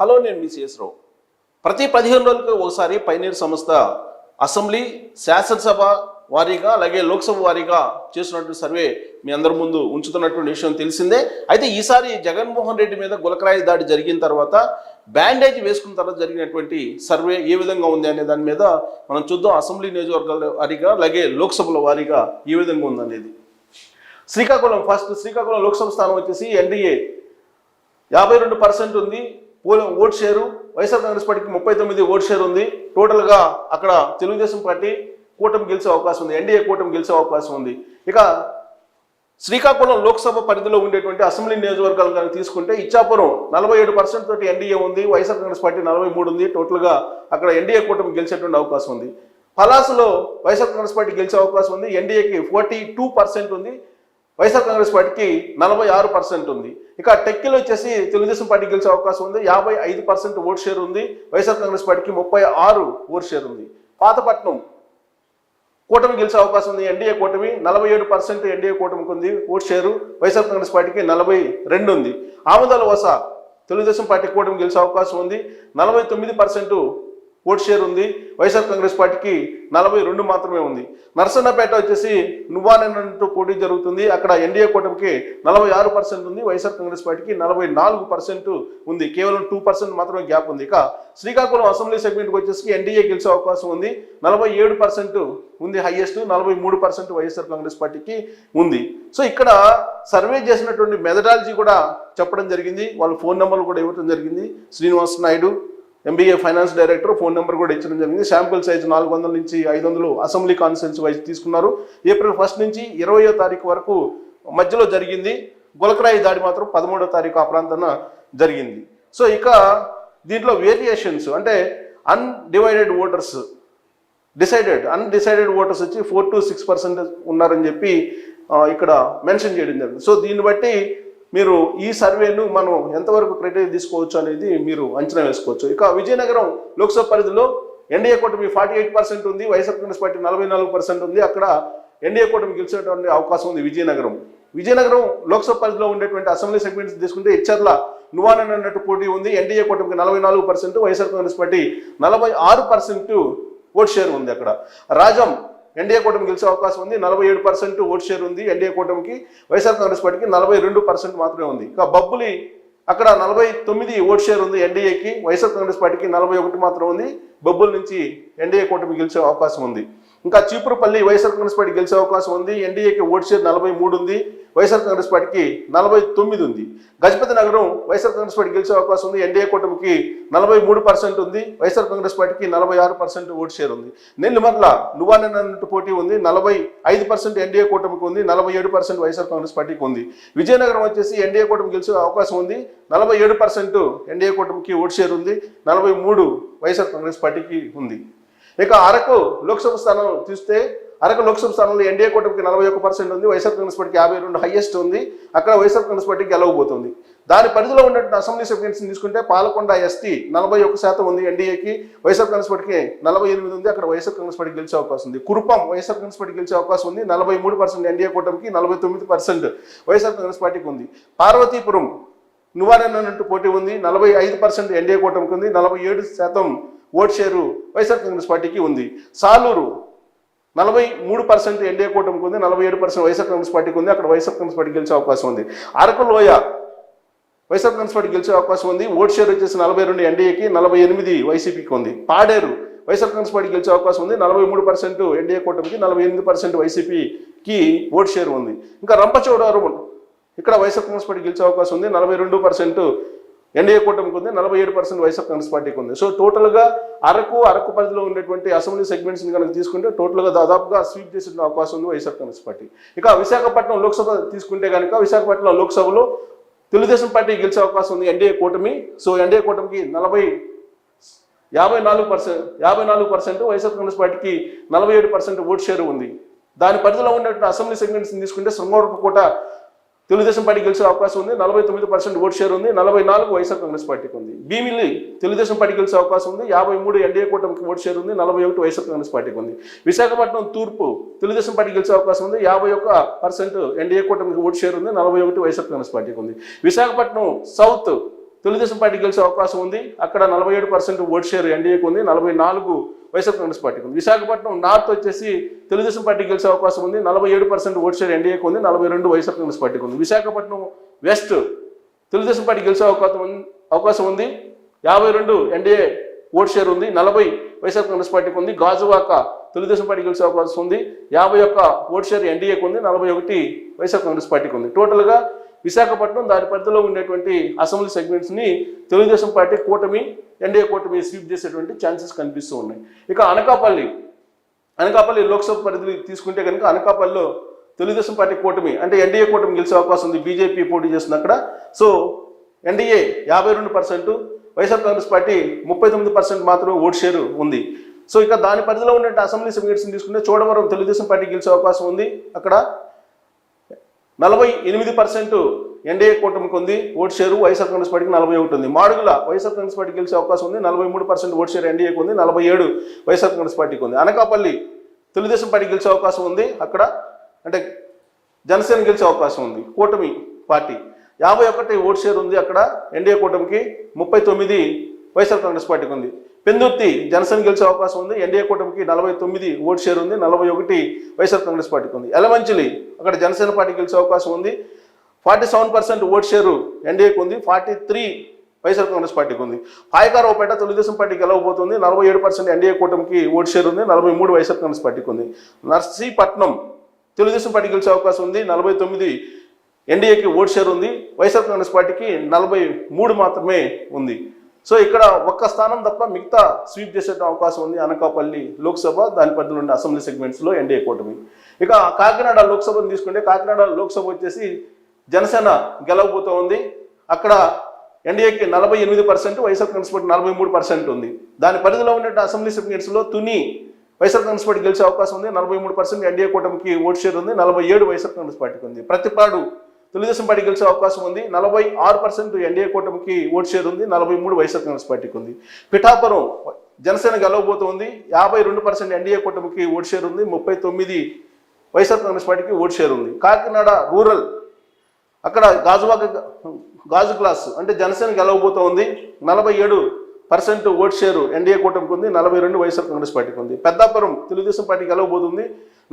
Hello, నేను మీ CS రావు. ప్రతి 15 రోజులకు ఒకసారి పైనీర్ సంస్థ అసెంబ్లీ, శాసనసభ వారీగా అలాగే లోక్సభ వారీగా చేస్తున్నటువంటి సర్వే మీ అందరి ముందు ఉంచుతున్నటువంటి విషయం తెలిసిందే. అయితే ఈసారి జగన్మోహన్ రెడ్డి మీద గులకరాయి దాడి జరిగిన తర్వాత బ్యాండేజ్ వేసుకున్న తర్వాత జరిగినటువంటి సర్వే ఏ విధంగా ఉంది అనే దాని మీద మనం చూద్దాం. అసెంబ్లీ నియోజకవర్గాల వారీగా అలాగే లోక్సభల వారీగా ఏ విధంగా ఉందనేది. శ్రీకాకుళం లోక్సభ స్థానం వచ్చేసి ఎన్డీఏ 52% ఉంది ఓట్ షేరు. వైఎస్ఆర్ కాంగ్రెస్ పార్టీకి 39 ఓట్ షేర్ ఉంది. టోటల్గా అక్కడ తెలుగుదేశం పార్టీ కూటమి గెలిచే అవకాశం ఉంది, ఎన్డీఏ కూటమి గెలిచే అవకాశం ఉంది. ఇక శ్రీకాకుళం లోక్సభ పరిధిలో ఉండేటువంటి అసెంబ్లీ నియోజకవర్గాలు కనుక తీసుకుంటే ఇచ్చాపురం 47% తోటి ఎన్డీఏ ఉంది, వైఎస్ఆర్ కాంగ్రెస్ పార్టీ 43 ఉంది. టోటల్గా అక్కడ ఎన్డీఏ కూటమి గెలిచేటువంటి అవకాశం ఉంది. పలాసలో వైఎస్ఆర్ కాంగ్రెస్ పార్టీ గెలిచే అవకాశం ఉంది, ఎన్డీఏకి 42% ఉంది, వైఎస్ఆర్ కాంగ్రెస్ పార్టీకి 46% ఉంది. ఇక టెక్కిలో వచ్చేసి తెలుగుదేశం పార్టీ గెలిచే అవకాశం ఉంది, 55% ఓట్ షేర్ ఉంది, వైఎస్ఆర్ కాంగ్రెస్ పార్టీకి 36 ఓట్ షేర్ ఉంది. పాతపట్నం కూటమి గెలిచే అవకాశం ఉంది, ఎన్డీఏ కూటమి 47% ఎన్డీఏ కూటమికి ఉంది ఓట్ షేరు, వైఎస్ఆర్ కాంగ్రెస్ పార్టీకి 42 ఉంది. ఆమదాల వస తెలుగుదేశం పార్టీ కూటమి గెలిచే అవకాశం ఉంది, 49% ఓట్ షేర్ ఉంది, వైఎస్ఆర్ కాంగ్రెస్ పార్టీకి 42 మాత్రమే ఉంది. నరసన్నపేట వచ్చేసి నువ్వానంటూ పోటీ జరుగుతుంది, అక్కడ ఎన్డీఏ కూటమికి 46% ఉంది, వైఎస్ఆర్ కాంగ్రెస్ పార్టీకి 44% ఉంది, కేవలం 2% మాత్రమే గ్యాప్ ఉంది. ఇక శ్రీకాకుళం అసెంబ్లీ సెగ్మెంట్కి వచ్చేసి ఎన్డీఏ గెలిచే అవకాశం ఉంది, 47% ఉంది హైయెస్ట్, 43% వైఎస్ఆర్ కాంగ్రెస్ పార్టీకి ఉంది. సో ఇక్కడ సర్వే చేసినటువంటి మెథడాలజీ కూడా చెప్పడం జరిగింది, వాళ్ళ ఫోన్ నెంబర్లు కూడా ఇవ్వడం జరిగింది. Srinivas Naidu MBA finance director phone number కూడా ఇచ్చడం జరిగింది. శాంపుల్ సైజ్ 400 నుంచి 500 అసెంబ్లీ కాన్స్టిట్యున్సీ వైజ్ తీసుకున్నారు. ఏప్రిల్ 1 నుంచి 20వ తారీఖు వరకు మధ్యలో జరిగింది. గులకరాయి దాడి మాత్రం 13వ తారీఖు ఆ ప్రాంతాన జరిగింది. సో ఇక దీంట్లో వేరియేషన్స్ అంటే అన్డిసైడెడ్ ఓటర్స్ వచ్చి 4 to 6% ఉన్నారని చెప్పి ఇక్కడ మెన్షన్ చేయడం జరిగింది. సో దీన్ని బట్టి మీరు ఈ సర్వేను మనం ఎంతవరకు క్రైటీరియా తీసుకోవచ్చు అనేది మీరు అంచనా వేసుకోవచ్చు. ఇక విజయనగరం లోక్సభ పరిధిలో ఎన్డీఏ కూటమి 48% ఉంది, వైఎస్ఆర్ కాంగ్రెస్ పార్టీ 44% ఉంది. అక్కడ ఎన్డీఏ కూటమి గెలిచేటువంటి అవకాశం ఉంది. విజయనగరం లోక్సభ పరిధిలో ఉండేటువంటి అసెంబ్లీ సెగ్మెంట్స్ తీసుకుంటే ఇచ్చర్ల నువ్వానన్ అన్నట్టు పోటీ ఉంది, ఎన్డీఏ కూటమికి 44%, YSR Congress party 46% vote share ఉంది. అక్కడ రాజం ఎన్డీఏ కూటమి గెలిచే అవకాశం ఉంది, 47% ఓట్ షేర్ ఉంది ఎన్డీఏ కూటమికి, వైఎస్ఆర్ కాంగ్రెస్ పార్టీకి 42% మాత్రమే ఉంది. ఇక బబ్బులి అక్కడ 49 ఓట్ షేర్ ఉంది ఎన్డీఏకి, వైఎస్ఆర్ కాంగ్రెస్ పార్టీకి 41 మాత్రం ఉంది. బొబ్బుల నుంచి ఎన్డీఏ కూటమి గెలిచే అవకాశం ఉంది. ఇంకా చీపురుపల్లి వైఎస్ఆర్ కాంగ్రెస్ పార్టీ గెలిచే అవకాశం ఉంది, ఎన్డీఏకి ఓట్ షేర్ 43 ఉంది, వైఎస్ఆర్ కాంగ్రెస్ పార్టీకి 49 ఉంది. గజపతి నగరం వైఎస్ఆర్ కాంగ్రెస్ పార్టీ గెలిచే అవకాశం ఉంది, ఎన్డీఏ కూటమికి 43% ఉంది, వైఎస్ఆర్ కాంగ్రెస్ పార్టీకి 46% ఓట్ షేర్ ఉంది. నెల్లిమర్ల నువ్వానన్ అన్నట్టు పోటీ ఉంది, 45% ఎన్డీఏ కూటమికి ఉంది, 47% వైఎస్ఆర్ కాంగ్రెస్ పార్టీకి ఉంది. విజయనగరం వచ్చేసి ఎన్డీఏ కూటమి గెలిచే అవకాశం ఉంది, 47% ఎన్డీఏ కూటమికి ఓట్ షేర్ ఉంది, 43 వైఎస్ఆర్ కాంగ్రెస్ పార్టీకి ఉంది. ఇక అరకు లోక్సభ స్థానం చూస్తే అరకు లోక్సభ స్థానంలో ఎన్డీఏ కూటమికి 41% ఉంది, వైఎస్ఆర్ కాంగ్రెస్ పార్టీకి 52 హైయెస్ట్ ఉంది. అక్కడ వైఎస్ఆర్ కాంగ్రెస్ పార్టీకి గెలవబోతుంది. దాని పరిధిలో ఉన్నటువంటి అసెంబ్లీ సెగ్మెంట్స్ తీసుకుంటే పాలకొండ ఎస్టీ 41% ఉంది ఎన్డీఏకి, వైఎస్ఆర్ కాంగ్రెస్ పార్టీకి 48 ఉంది, అక్కడ వైఎస్ఆర్ కాంగ్రెస్ పార్టీకి గెలిచే అవకాశం ఉంది. కురుపం వైఎస్ఆర్ కాంగ్రెస్ పార్టీకి గెలిచే అవకాశం ఉంది, 43% ఎన్డీఏ కూటమికి, 49% వైఎస్ఆర్ కాంగ్రెస్ పార్టీకి ఉంది. పార్వతీపురం నువ్వానన్ అన్నట్టు పోటీ ఉంది, 45% ఎన్డీఏ కూటమికి ఉంది, 47% ఓట్ షేరు వైఎస్ఆర్ కాంగ్రెస్ పార్టీకి ఉంది. సాలూరు 43% ఎన్డీఏ కూటమికి ఉంది, 47% వైఎస్ఆర్ కాంగ్రెస్ పార్టీకి ఉంది, అక్కడ వైఎస్ఆర్ కాంగ్రెస్ పార్టీకి గెలిచే అవకాశం ఉంది. అరకు లోయ వైఎస్ఆర్ కాంగ్రెస్ పార్టీ గెలిచే అవకాశం ఉంది, ఓట్ షేర్ వచ్చేసి 42 ఎన్డీఏకి, 48 వైసీపీకి ఉంది. పాడేరు వైఎస్ఆర్ కాంగ్రెస్ పార్టీ గెలిచే అవకాశం ఉంది, 43% ఎన్డీఏ కూటమికి, 48% వైసీపీకి ఓట్ షేర్ ఉంది. ఇంకా రంపచోడవరం ఇక్కడ వైఎస్ఆర్ కాంగ్రెస్ పార్టీ గెలిచే అవకాశం ఉంది, 42% ఎన్డీఏ కూటమికి ఉంది, 47% వైఎస్ఆర్ కాంగ్రెస్ పార్టీకి ఉంది. సో టోటల్గా అరకు పరిధిలో ఉండేటువంటి అసెంబ్లీ సెగ్మెంట్స్ని కనుక తీసుకుంటే టోటల్గా దాదాపుగా స్వీప్ చేసే అవకాశం ఉంది వైఎస్ఆర్ కాంగ్రెస్ పార్టీ. ఇక విశాఖపట్నం లోక్సభ తీసుకుంటే కనుక విశాఖపట్నం లోక్సభలో తెలుగుదేశం పార్టీ గెలిచే అవకాశం ఉంది ఎన్డీఏ కూటమి. సో ఎన్డీఏ కూటమికి 54%, వైఎస్ఆర్ కాంగ్రెస్ పార్టీకి 47% ఓట్ షేర్ ఉంది. దాని పరిధిలో ఉన్నటువంటి అసెంబ్లీ సెగ్మెంట్స్ని తీసుకుంటే శృంగవరపుకోట తెలుగుదేశం పార్టీ గెలిచే అవకాశం ఉంది, 49% ఓట్ షేర్ ఉంది, 44 వైఎస్ఆర్ కాంగ్రెస్ పార్టీకి ఉంది. భీమిలి తెలుగుదేశం పార్టీ గెలిచే అవకాశం ఉంది, 53 ఎన్డీఏ కూటమికి ఓట్ షేర్ ఉంది, 41 వైఎస్ఆర్ కాంగ్రెస్ పార్టీకి ఉంది. విశాఖపట్నం తూర్పు తెలుగుదేశం పార్టీ గెలిచే అవకాశం ఉంది, 51% ఎన్డీఏ కూటమికి ఓట్ షేర్ ఉంది, 41 వైఎస్ఆర్ కాంగ్రెస్ పార్టీకి ఉంది. విశాఖపట్నం సౌత్ తెలుగుదేశం పార్టీ గెలిచే అవకాశం ఉంది. అక్కడ 47% ఓట్ షేర్ ఎన్డీఏకి ఉంది, 44 వైఎస్ఆర్ కాంగ్రెస్ పార్టీకి ఉంది. విశాఖపట్నం నార్త్ వచ్చేసి తెలుగుదేశం పార్టీ గెలిచే అవకాశం ఉంది, 47% ఓట్ షేర్ ఎన్డీఏకి ఉంది, 42 వైఎస్ఆర్ కాంగ్రెస్ పార్టీకి ఉంది. విశాఖపట్నం వెస్ట్ తెలుగుదేశం పార్టీ గెలిచే అవకాశం ఉంది, 52 ఎన్డీఏ ఓట్ షేర్ ఉంది, 40 వైఎస్ఆర్ కాంగ్రెస్ పార్టీకి ఉంది. గాజువాక తెలుగుదేశం పార్టీ గెలిచే అవకాశం ఉంది, 51 ఓట్ షేర్ ఎన్డీఏకి ఉంది, 41 వైఎస్ఆర్ కాంగ్రెస్ పార్టీకి ఉంది. టోటల్గా విశాఖపట్నం దాని పరిధిలో ఉన్నటువంటి అసెంబ్లీ సెగ్మెంట్స్ని తెలుగుదేశం పార్టీ కూటమి ఎన్డీఏ కూటమి స్వీప్ చేసేటువంటి ఛాన్సెస్ కనిపిస్తూ ఉన్నాయి. ఇక అనకాపల్లి లోక్సభ పరిధి తీసుకుంటే కనుక అనకాపల్లిలో తెలుగుదేశం పార్టీ కూటమి అంటే ఎన్డీఏ కూటమి గెలిచే అవకాశం ఉంది, బీజేపీ పోటీ చేస్తుంది అక్కడ. So NDA 52%, YSR Congress party 39% మాత్రమే ఓట్ షేర్ ఉంది. సో ఇక దాని పరిధిలో ఉన్న అసెంబ్లీ సెగ్మెంట్స్ని తీసుకుంటే చోడవరం తెలుగుదేశం పార్టీ గెలిచే అవకాశం ఉంది, అక్కడ 48% ఎన్డీఏ కూటమికి ఉంది ఓట్ షేరు, వైఎస్ఆర్ కాంగ్రెస్ పార్టీకి 41 ఉంది. మాడుగుల వైఎస్ఆర్ కాంగ్రెస్ పార్టీకి గెలిచే అవకాశం ఉంది, 43% ఓట్ షేర్ ఎన్డీఏకి ఉంది, 47 వైఎస్ఆర్ కాంగ్రెస్ పార్టీకి ఉంది. అనకాపల్లి తెలుగుదేశం పార్టీ గెలిచే అవకాశం ఉంది, అక్కడ అంటే జనసేన గెలిచే అవకాశం ఉంది కూటమి పార్టీ, 51 ఓట్ షేర్ ఉంది అక్కడ ఎన్డీఏ కూటమికి, 39 వైఎస్ఆర్ కాంగ్రెస్ పార్టీకి ఉంది. పెందుర్తి జనసేన గెలిచే అవకాశం ఉంది, ఎన్డీఏ కూటమికి 49 ఓట్ షేర్ ఉంది, 41 వైఎస్ఆర్ కాంగ్రెస్ పార్టీకి ఉంది. ఎలమంచిలి అక్కడ జనసేన పార్టీ గెలిచే అవకాశం ఉంది, 47% ఓట్ షేరు ఎన్డీఏకి ఉంది, 43 వైఎస్ఆర్ కాంగ్రెస్ పార్టీకి ఉంది. పాయకారావుపేట తెలుగుదేశం పార్టీ గెలవబోతుంది, 47% ఎన్డీఏ కూటమికి ఓట్ షేర్ ఉంది, 43 వైఎస్ఆర్ కాంగ్రెస్ పార్టీకి ఉంది. నర్సీపట్నం తెలుగుదేశం పార్టీ గెలిచే అవకాశం ఉంది, 49 ఎన్డీఏకి ఓట్ షేర్ ఉంది, వైఎస్ఆర్ కాంగ్రెస్ పార్టీకి 43 మాత్రమే ఉంది. సో ఇక్కడ ఒక్క స్థానం తప్ప మిగతా స్వీప్ చేసే అవకాశం ఉంది అనకాపల్లి లోక్సభ దాని పరిధిలో ఉన్న అసెంబ్లీ సెగ్మెంట్స్లో ఎన్డీఏ కూటమి. ఇక కాకినాడ లోక్సభను తీసుకుంటే కాకినాడ లోక్సభ వచ్చేసి జనసేన గెలవబోతూ ఉంది, అక్కడ ఎన్డీఏకి 48%, వైఎస్ఆర్ కాంగ్రెస్ పార్టీ 43% ఉంది. దాని పరిధిలో ఉన్న అసెంబ్లీ సెగ్మెంట్స్లో తుని వైఎస్ఆర్ కాంగ్రెస్ పార్టీ గెలిచే అవకాశం ఉంది, 43% ఎన్డీఏ కూటమికి ఓట్ షేర్ ఉంది, 47 వైఎస్ఆర్ కాంగ్రెస్ పార్టీకి ఉంది. ప్రతిపాడు తెలుగుదేశం పార్టీ గెలిచే అవకాశం ఉంది, 46% ఎన్డీఏ కూటమికి ఓట్ షేర్ ఉంది, 43 వైఎస్ఆర్ కాంగ్రెస్ పార్టీకి ఉంది. పిఠాపురం జనసేన గెలవబోతుంది, 52% ఎన్డీఏ కూటమికి ఓట్ షేర్ ఉంది, 39 వైఎస్ఆర్ కాంగ్రెస్ పార్టీకి ఓట్ షేర్ ఉంది. కాకినాడ రూరల్ అక్కడ గాజు క్లాస్ అంటే జనసేన గెలవబోతుంది, 47% ఓట్ షేరు ఎన్డీఏ కూటమికి ఉంది, 42 వైఎస్ఆర్ కాంగ్రెస్ పార్టీకి ఉంది. పెద్దాపురం తెలుగుదేశం పార్టీ గెలవబోతుంది,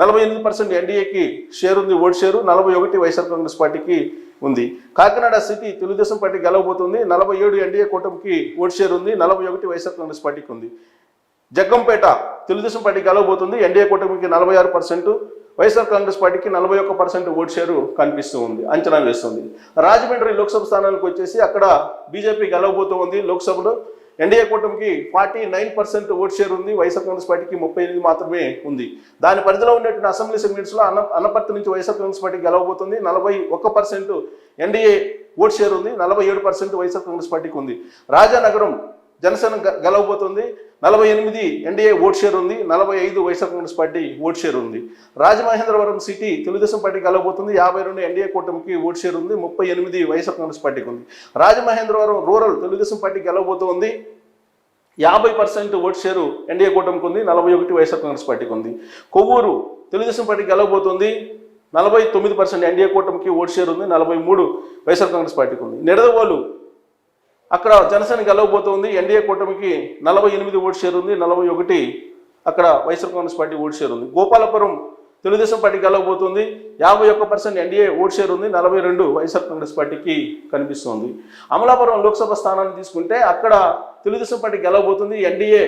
48% ఎన్డీఏకి షేర్ ఉంది ఓట్ షేరు, 41 వైఎస్ఆర్ కాంగ్రెస్ పార్టీకి ఉంది. కాకినాడ సిటీ తెలుగుదేశం పార్టీ గెలవబోతుంది, 47 ఎన్డీఏ కూటమికి ఓట్ షేర్ ఉంది, 41 వైఎస్ఆర్ కాంగ్రెస్ పార్టీకి ఉంది. జగ్గంపేట తెలుగుదేశం పార్టీ గెలవబోతుంది, ఎన్డీఏ కూటమికి 46%, వైఎస్ఆర్ కాంగ్రెస్ పార్టీకి 41% ఓట్ షేరు కనిపిస్తూ ఉంది, అంచనా వేస్తుంది. రాజమండ్రి లోక్సభ స్థానానికి వచ్చేసి అక్కడ బీజేపీ గెలవబోతూ ఉంది లోక్సభలో, ఎన్డీఏ కూటమికి 49% ఓట్ షేర్ ఉంది, వైఎస్ఆర్ కాంగ్రెస్ పార్టీకి 38 మాత్రమే ఉంది. దాని పరిధిలో ఉన్నటువంటి అసెంబ్లీ సెగ్మెంట్స్లో అన్నపర్తి నుంచి వైఎస్ఆర్ కాంగ్రెస్ పార్టీ గెలవబోతుంది, 41% ఎన్డీఏ ఓట్ షేర్ ఉంది, 47% వైఎస్ఆర్ కాంగ్రెస్ పార్టీకి ఉంది. రాజానగరం జనసేన గెలవబోతుంది, 48 ఎన్డీఏ ఓట్ షేర్ ఉంది, 45 YSR Congress party vote share ఉంది. రాజమహేంద్రవరం సిటీ తెలుగుదేశం పార్టీ గెలవబోతుంది, 52 ఎన్డీఏ కూటమికి ఓట్ షేర్ ఉంది, 38 వైఎస్ఆర్ కాంగ్రెస్ పార్టీకి ఉంది. రాజమహేంద్రవరం రూరల్ తెలుగుదేశం పార్టీ గెలవబోతుంది, 50% ఓట్ షేరు ఎన్డీఏ కూటమికి ఉంది, 41 వైఎస్ఆర్ కాంగ్రెస్ పార్టీకి ఉంది. కొవ్వూరు తెలుగుదేశం పార్టీ గెలవబోతుంది, 49% ఎన్డీఏ కూటమికి ఓట్ షేర్ ఉంది, 43 వైఎస్ఆర్ కాంగ్రెస్ పార్టీకి ఉంది. నిడదవోలు అక్కడ జనసేన గెలవబోతుంది, ఎన్డీఏ కూటమికి 48 ఓట్ షేర్ ఉంది, 41 అక్కడ YSR Congress party vote share ఉంది. గోపాలపురం తెలుగుదేశం పార్టీ గెలవబోతుంది, 51% ఎన్డీఏ ఓట్ షేర్ ఉంది, 42 వైఎస్ఆర్ కాంగ్రెస్ పార్టీకి కనిపిస్తుంది. అమలాపురం లోక్సభ స్థానాన్ని తీసుకుంటే అక్కడ తెలుగుదేశం పార్టీ గెలవబోతుంది, ఎన్డీఏ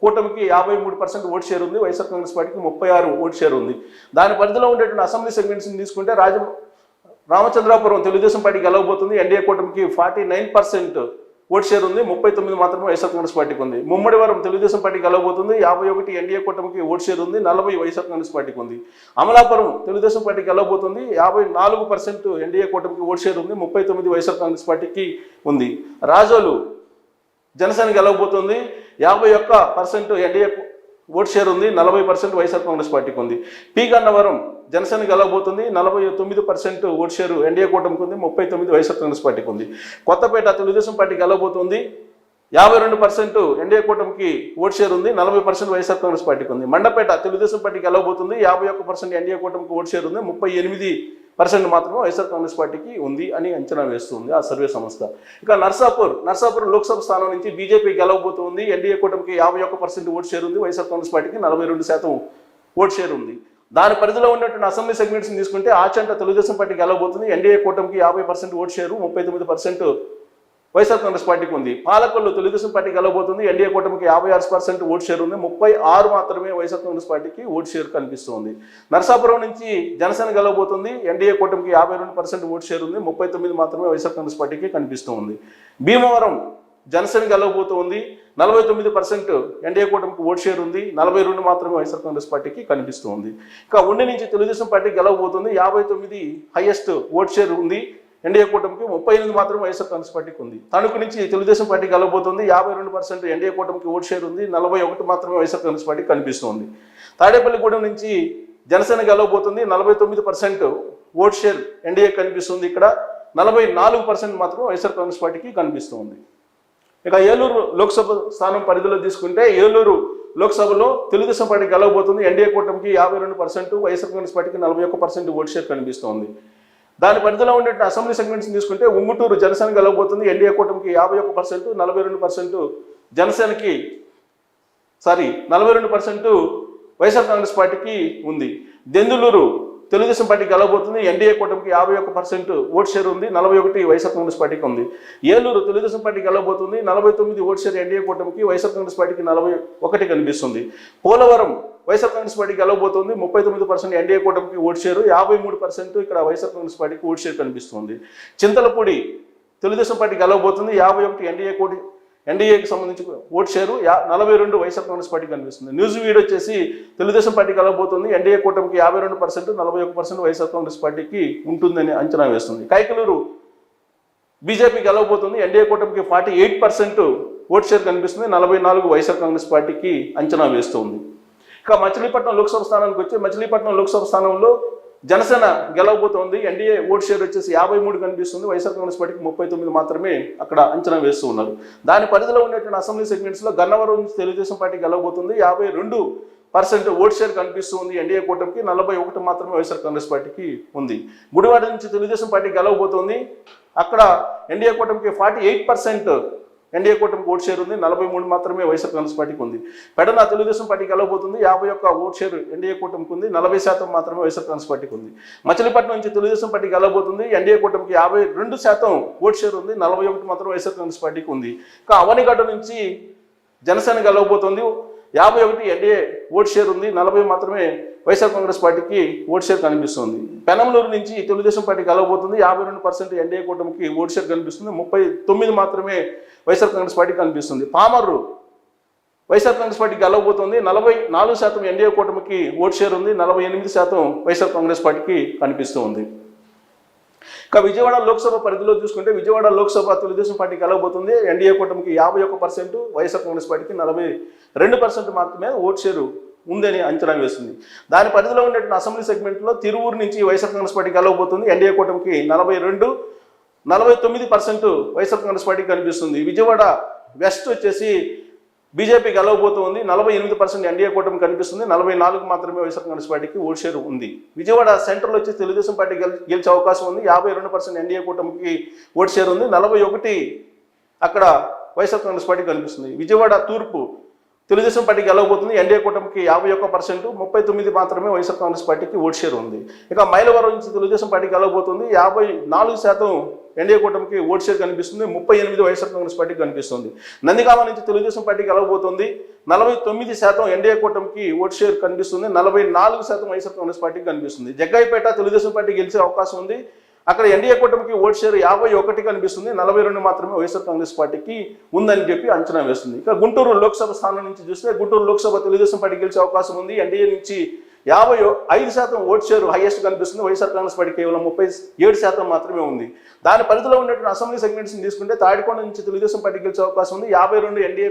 కూటమికి 53% ఓట్ షేర్ ఉంది, వైఎస్ఆర్ కాంగ్రెస్ పార్టీకి 36 ఓట్ షేర్ ఉంది. దాని పరిధిలో ఉండేటువంటి అసెంబ్లీ సెగ్మెంట్స్ని తీసుకుంటే రామచంద్రాపురం తెలుగుదేశం పార్టీ గెలవబోతుంది, ఎన్డీఏ కూటమికి 49% ఓట్ షేర్ ఉంది, 39 మాత్రమే వైఎస్ఆర్ కాంగ్రెస్ పార్టీకి ఉంది. ముమ్మడివరం తెలుగుదేశం పార్టీ గెలవబోతుంది, 51 ఎన్డీఏ కూటమికి ఓట్ షేర్ ఉంది, 40 వైఎస్ఆర్ కాంగ్రెస్ పార్టీకి ఉంది. అమలాపురం తెలుగుదేశం పార్టీ గెలవబోతుంది, 54% ఎన్డీఏ కూటమికి ఓట్ షేర్ ఉంది, 39 వైఎస్ఆర్ కాంగ్రెస్ పార్టీకి ఉంది. రాజోలు జనసేన గెలవబోతుంది, 51% ఎన్డీఏ ఓట్ షేర్ ఉంది, 40% వైఎస్ఆర్ కాంగ్రెస్ పార్టీకి ఉంది. పి గన్నవరం జనసేన గెలవబోతుంది, 49% ఓట్ షేరు ఎన్డీఏ కూటమికి ఉంది, 39 వైఎస్ఆర్ కాంగ్రెస్ పార్టీకి ఉంది. కొత్తపేట తెలుగుదేశం పార్టీ గెలవబోతుంది, 52% ఎన్డీఏ కూటమికి ఓట్ షేర్ ఉంది, 40% వైఎస్ఆర్ కాంగ్రెస్ పార్టీకి ఉంది. మండపేట తెలుగుదేశం పార్టీ గెలవబోతుంది, 51% ఎన్డీఏ కూటమికి ఓట్ షేర్ ఉంది, 38 మాత్రమే వైఎస్ఆర్ కాంగ్రెస్ పార్టీకి ఉంది అని అంచనా వేస్తుంది ఆ సర్వే సంస్థ. ఇక నర్సాపూర్ లోక్సభ స్థానం నుంచి బీజేపీ గెలవబోతుంది. ఎన్డీఏ కూటమికి 51% ఓటు షేర్ ఉంది, వైఎస్ఆర్ కాంగ్రెస్ పార్టీకి 42% ఓటు షేర్ ఉంది. దాని పరిధిలో ఉన్నటువంటి అసెంబ్లీ సెగ్మెంట్స్ తీసుకుంటే ఆచంట తెలుగుదేశం పార్టీ గెలవబోతుంది. ఎన్డీఏ కూటమికి 50% ఓటు షేరు, 39% వైఎస్ఆర్ కాంగ్రెస్ పార్టీకి ఉంది. పాలకొల్లు తెలుగుదేశం పార్టీ గెలవబోతుంది. ఎన్డీఏ కూటమికి 56% ఓటు షేర్ ఉంది, 36 మాత్రమే వైఎస్ఆర్ కాంగ్రెస్ పార్టీకి ఓటు షేర్ కనిపిస్తుంది. నరసాపురం నుంచి జనసేన గెలవబోతుంది. ఎన్డీఏ కూటమికి 52% ఓటు షేర్ ఉంది, 39 మాత్రమే వైఎస్ఆర్ కాంగ్రెస్ పార్టీకి కనిపిస్తుంది. భీమవరం జనసేన గెలవబోతుంది. 49% ఎన్డీఏ కూటమికి ఓటు షేర్ ఉంది, 42 మాత్రమే వైఎస్ఆర్ కాంగ్రెస్ పార్టీకి కనిపిస్తుంది. ఇక ఉండి నుంచి తెలుగుదేశం పార్టీ గెలవబోతుంది. 59 హైయెస్ట్ ఓటు షేర్ ఉంది, ఎన్డీఏ కూటమికి 38 మాత్రం వైఎస్ఆర్ కాంగ్రెస్ పార్టీకి ఉంది. తణుకు నుంచి తెలుగుదేశం పార్టీ గెలవబోతుంది. 52% ఎన్డీఏ కూటమికి ఓటు షేర్ ఉంది, 41 మాత్రమే వైఎస్ఆర్ కాంగ్రెస్ పార్టీకి కనిపిస్తుంది. తాడేపల్లిగూడెం నుంచి జనసేన గెలవబోతుంది. 49% ఓటు షేర్ ఎన్డీఏ కనిపిస్తుంది. ఇక్కడ 44% మాత్రం వైఎస్ఆర్ కాంగ్రెస్ పార్టీకి కనిపిస్తుంది. ఇక ఏలూరు లోక్సభ స్థానం పరిధిలో తీసుకుంటే ఏలూరు లోక్సభలో తెలుగుదేశం పార్టీ గెలవబోతుంది. ఎన్డీఏ కూటమికి 52%, వైఎస్ఆర్ కాంగ్రెస్ పార్టీకి 41% ఓటు షేర్ కనిపిస్తుంది. దాని పరిధిలో ఉండే అసెంబ్లీ సెగ్మెంట్స్ తీసుకుంటే ఉంగుటూరు జనసేన గెలవబోతుంది. ఎన్డీఏ కూటమికి 51%, 42% జనసేనకి 42% వైఎస్ఆర్ కాంగ్రెస్ పార్టీకి ఉంది. దెందులూరు తెలుగుదేశం పార్టీ గెలవబోతుంది. ఎన్డీఏ కూటమికి 51% ఓటు షేర్ ఉంది, 41 వైఎస్ఆర్ కాంగ్రెస్ పార్టీకి ఉంది. ఏలూరు తెలుగుదేశం పార్టీ గెలవబోతుంది. 49 ఓటు షేర్ ఎన్డీఏ కూటమికి, వైఎస్ఆర్ కాంగ్రెస్ పార్టీకి 41 కనిపిస్తుంది. పోలవరం వైఎస్ఆర్ కాంగ్రెస్ పార్టీ గెలవబోతుంది. 39% ఎన్డీఏ కూటమికి ఓటు షేరు, 53% ఇక్కడ వైఎస్ఆర్ కాంగ్రెస్ పార్టీకి ఓటు షేర్ కనిపిస్తుంది. చింతలపూడి తెలుగుదేశం పార్టీ గెలవబోతుంది. 51 ఎన్డీఏకి సంబంధించి vote share, 42 YSR Congress party కనిపిస్తుంది. న్యూస్ వీడ్ వచ్చేసి తెలుగుదేశం పార్టీ గెలవబోతుంది. ఎన్డీఏ కూటమికి 52%, 41% వైఎస్ఆర్ కాంగ్రెస్ పార్టీకి ఉంటుందని అంచనా వేస్తుంది. కైకలూరు బీజేపీ గెలవబోతుంది. ఎన్డీఏ కూటమికి 48% ఓటు షేర్ కనిపిస్తుంది, 44 వైఎస్ఆర్ కాంగ్రెస్ పార్టీకి అంచనా వేస్తుంది. ఇక మచిలీపట్నం లోక్సభ స్థానానికి వచ్చి మచిలీపట్నం లోక్సభ స్థానంలో జనసేన గెలవబోతోంది. ఎన్డీఏ ఓటు షేర్ వచ్చేసి 53 కనిపిస్తుంది, వైఎస్ఆర్ కాంగ్రెస్ పార్టీకి 39 మాత్రమే అక్కడ అంచనా వేస్తూ ఉన్నారు. దాని పరిధిలో ఉన్నటువంటి అసెంబ్లీ సెగ్మెంట్స్లో గన్నవరం నుంచి తెలుగుదేశం పార్టీ గెలవబోతుంది. 52% ఓటు షేర్ కనిపిస్తుంది ఎన్డీఏ కూటమికి, 41 మాత్రమే వైఎస్ఆర్ కాంగ్రెస్ పార్టీకి ఉంది. గుడివాడ నుంచి తెలుగుదేశం పార్టీ గెలవబోతోంది. అక్కడ ఎన్డీఏ కూటమికి 48% ఎన్డీఏ కూటమికి ఓటు షేర్ ఉంది, 43 మాత్రమే వైఎస్ఆర్ కాంగ్రెస్ పార్టీకి ఉంది. పెడన తెలుగుదేశం పార్టీ గెలవబోతుంది. 51 ఓటు షేర్ ఎన్డీఏ కూటమికి ఉంది, 40% మాత్రమే వైఎస్ఆర్ కాంగ్రెస్ పార్టీకి ఉంది. మచిలీపట్నం నుంచి తెలుగుదేశం పార్టీ గెలవబోతుంది. ఎన్డీఏ కూటమికి 52% ఓటు షేర్ ఉంది, 41 మాత్రం వైఎస్ఆర్ కాంగ్రెస్ పార్టీకి ఉంది. ఇక అవనిగడ్డ నుంచి జనసేన గెలవబోతుంది. 51 ఎన్డీఏ ఓటు షేర్ ఉంది, 40 మాత్రమే వైఎస్ఆర్ కాంగ్రెస్ పార్టీకి ఓటు షేర్ కనిపిస్తుంది. పెనంలూరు నుంచి తెలుగుదేశం పార్టీ గెలవబోతుంది. 52% ఎన్డీఏ కూటమికి ఓటు షేర్ కనిపిస్తుంది, 39 మాత్రమే వైఎస్ఆర్ కాంగ్రెస్ పార్టీ కనిపిస్తుంది. పామర్రు వైఎస్ఆర్ కాంగ్రెస్ పార్టీ గెలవబోతుంది. 44% ఎన్డీఏ కూటమికి ఓటు షేర్ ఉంది, 48% వైఎస్ఆర్ కాంగ్రెస్ పార్టీకి కనిపిస్తూ ఉంది. ఇక విజయవాడ లోక్సభ పరిధిలో చూసుకుంటే విజయవాడ లోక్సభ తెలుగుదేశం పార్టీ గెలవబోతుంది. ఎన్డీఏ కూటమికి 51%, వైఎస్ఆర్ కాంగ్రెస్ పార్టీకి 42% మాత్రమే ఓటు షేరు ఉందని అంచనా వేస్తుంది. దాని పరిధిలో ఉండేటువంటి అసెంబ్లీ సెగ్మెంట్లో తిరువూరు నుంచి వైఎస్ఆర్ కాంగ్రెస్ పార్టీ గెలవబోతుంది. ఎన్డీఏ కూటమికి 42, 49% వైఎస్ఆర్ కాంగ్రెస్ పార్టీకి కనిపిస్తుంది. విజయవాడ వెస్ట్ వచ్చేసి బీజేపీ గెలవబోతుంది. 48% ఎన్డీఏ కూటమి కనిపిస్తుంది, 44 మాత్రమే వైఎస్ఆర్ కాంగ్రెస్ పార్టీకి ఓటు షేర్ ఉంది. విజయవాడ సెంట్రల్ వచ్చి తెలుగుదేశం పార్టీ గెలిచే అవకాశం ఉంది. 52% ఎన్డీఏ కూటమికి ఓటు షేర్ ఉంది, 41 అక్కడ వైఎస్ఆర్ కాంగ్రెస్ పార్టీ కనిపిస్తుంది. విజయవాడ తూర్పు తెలుగుదేశం పార్టీ గెలవబోతుంది. ఎన్డీఏ కూటమికి 51%, 39 మాత్రమే వైఎస్ఆర్ కాంగ్రెస్ పార్టీకి ఓటు షేర్ ఉంది. ఇక మైలవరం నుంచి తెలుగుదేశం పార్టీ గెలవబోతుంది. 54% ఎన్డీఏ కూటమికి ఓటు షేర్ కనిపిస్తుంది, 38 వైఎస్ఆర్ కాంగ్రెస్ పార్టీకి కనిపిస్తుంది. నందిగామ నుంచి తెలుగుదేశం పార్టీ గెలవబోతుంది. 49% ఎన్డీఏ కూటమికి ఓటు షేర్ కనిపిస్తుంది, 44% వైఎస్ఆర్ కాంగ్రెస్ పార్టీకి కనిపిస్తుంది. జగ్గాయిపేట తెలుగుదేశం పార్టీ గెలిచే అవకాశం ఉంది. అక్కడ ఎన్డీఏ కూటమికి ఓటు షేర్ 51 కనిపిస్తుంది, 42 మాత్రమే వైఎస్ఆర్ కాంగ్రెస్ పార్టీకి ఉందని చెప్పి అంచనా వేస్తుంది. ఇక గుంటూరు లోక్సభ స్థానం నుంచి చూస్తే గుంటూరు లోక్సభ తెలుగుదేశం పార్టీ గెలిచే అవకాశం ఉంది. ఎన్డీఏ నుంచి 55% ఓటు షేర్ హైయెస్ట్ కనిపిస్తుంది, వైఎస్ఆర్ కాంగ్రెస్ పార్టీ కేవలం 37% మాత్రమే ఉంది. దాని పరిధిలో ఉన్నటువంటి అసెంబ్లీ సెగ్మెంట్స్ని తీసుకుంటే తాడికొండ నుంచి తెలుగుదేశం పార్టీ గెలిచే అవకాశం ఉంది. 52 ఎన్డీఏ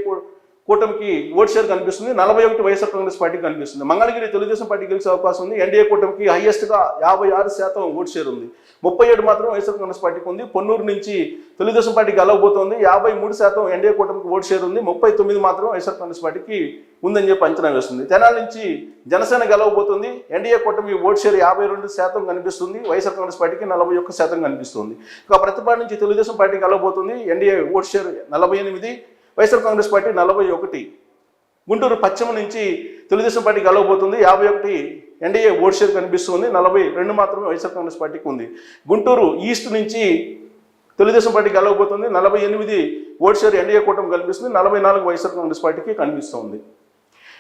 కూటమికి ఓట్ షేర్ కనిపిస్తుంది, 41 వైఎస్ఆర్ కాంగ్రెస్ పార్టీకి కనిపిస్తుంది. మంగళగిరి తెలుగుదేశం పార్టీ గెలిచే అవకాశం ఉంది. ఎన్డీఏ కూటమికి హైయెస్ట్గా 56% ఓట్ షేర్ ఉంది, 37 మాత్రం వైఎస్ఆర్ కాంగ్రెస్ పార్టీకి ఉంది. పొన్నూరు నుంచి తెలుగుదేశం పార్టీ గెలవబోతోంది, 53% ఎన్డీఏ కూటమికి ఓట్ షేర్ ఉంది, 39 మాత్రం వైఎస్ఆర్ కాంగ్రెస్ పార్టీకి ఉందని చెప్పి అంచనా వేస్తుంది. తెనాలి నుంచి జనసేన గెలవబోతుంది, ఎన్డీఏ కూటమి ఓట్ షేర్ 52% కనిపిస్తుంది, వైఎస్ఆర్ కాంగ్రెస్ పార్టీకి 41% కనిపిస్తుంది. ఇక ప్రతిపాడు నుంచి తెలుగుదేశం పార్టీ గెలవబోతుంది, NDA vote share 48, YSR Congress party 41. Guntur పశ్చిమ నుంచి తెలుగుదేశం పార్టీ గెలవబోతుంది, 51 ఎన్డీఏ ఓట్ షేర్ కనిపిస్తుంది, 42 మాత్రమే వైఎస్ఆర్ కాంగ్రెస్ పార్టీకి ఉంది. గుంటూరు ఈస్ట్ నుంచి తెలుగుదేశం పార్టీ గెలవబోతుంది, 48 ఓట్ షేర్ ఎన్డీఏ కూటమి కనిపిస్తుంది, 44 వైఎస్ఆర్ కాంగ్రెస్ పార్టీకి కనిపిస్తుంది.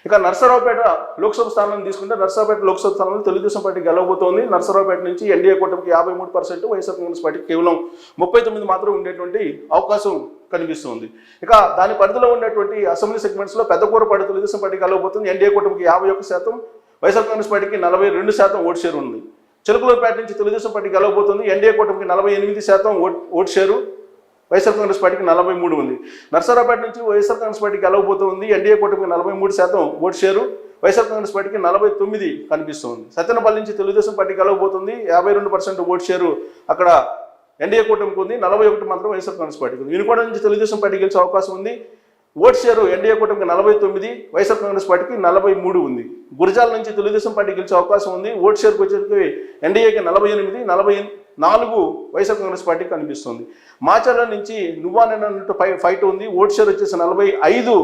ఇక నర్సరావుపేట లోక్సభ స్థానాన్ని తీసుకుంటే నర్సరావుపేట లోక్సభ స్థానంలో తెలుగుదేశం పార్టీ గెలవబోతోంది. నర్సరావుపేట నుంచి ఎన్డీఏ కూటమికి 53%, వైఎస్ఆర్ కాంగ్రెస్ పార్టీకి కేవలం 39 మాత్రం ఉండేటువంటి అవకాశం కనిపిస్తుంది. ఇక దాని పరిధిలో ఉన్నటువంటి అసెంబ్లీ సెగ్మెంట్స్లో పెద్దకూరపాడు తెలుగుదేశం పార్టీ గెలవబోతుంది, ఎన్డీఏ కూటమికి 51%, వైఎస్ఆర్ కాంగ్రెస్ పార్టీకి 42% ఓట్ షేర్ ఉంది. చిలకలూరుపేట నుంచి తెలుగుదేశం పార్టీ గెలవబోతుంది, ఎన్డీఏ కూటమికి 48% ఓట్ షేరు, వైఎస్ఆర్ కాంగ్రెస్ పార్టీకి 43 ఉంది. నర్సరావుపేట నుంచి వైఎస్ఆర్ కాంగ్రెస్ పార్టీ గెలవబోతుంది, ఎన్డీఏ కూటమికి 43% ఓట్ షేరు, వైఎస్ఆర్ కాంగ్రెస్ పార్టీకి 49 కనిపిస్తుంది. సత్తెనపల్లి నుంచి తెలుగుదేశం పార్టీ గెలవబోతుంది, 52% ఓట్ షేరు అక్కడ ఎన్డీఏ కూటమికి ఉంది, 41 మాత్రం వైఎస్ఆర్ కాంగ్రెస్ పార్టీకి ఉంది. వినుకొండ నుంచి తెలుగుదేశం పార్టీ గెలిచే అవకాశం ఉంది, ఓట్ షేరు ఎన్డీఏ కూటమికి 49, వైఎస్ఆర్ కాంగ్రెస్ పార్టీకి 43 ఉంది. గురజాల నుంచి తెలుగుదేశం పార్టీ గెలిచే అవకాశం ఉంది, ఓట్ షేర్కి వచ్చేసి ఎన్డీఏకి 48, 44 వైఎస్ఆర్ కాంగ్రెస్ పార్టీకి కనిపిస్తుంది. మాచర్ల నుంచి నువ్వానన్నట్టు ఫైట్ ఉంది, ఓట్ షేర్ వచ్చేసి 45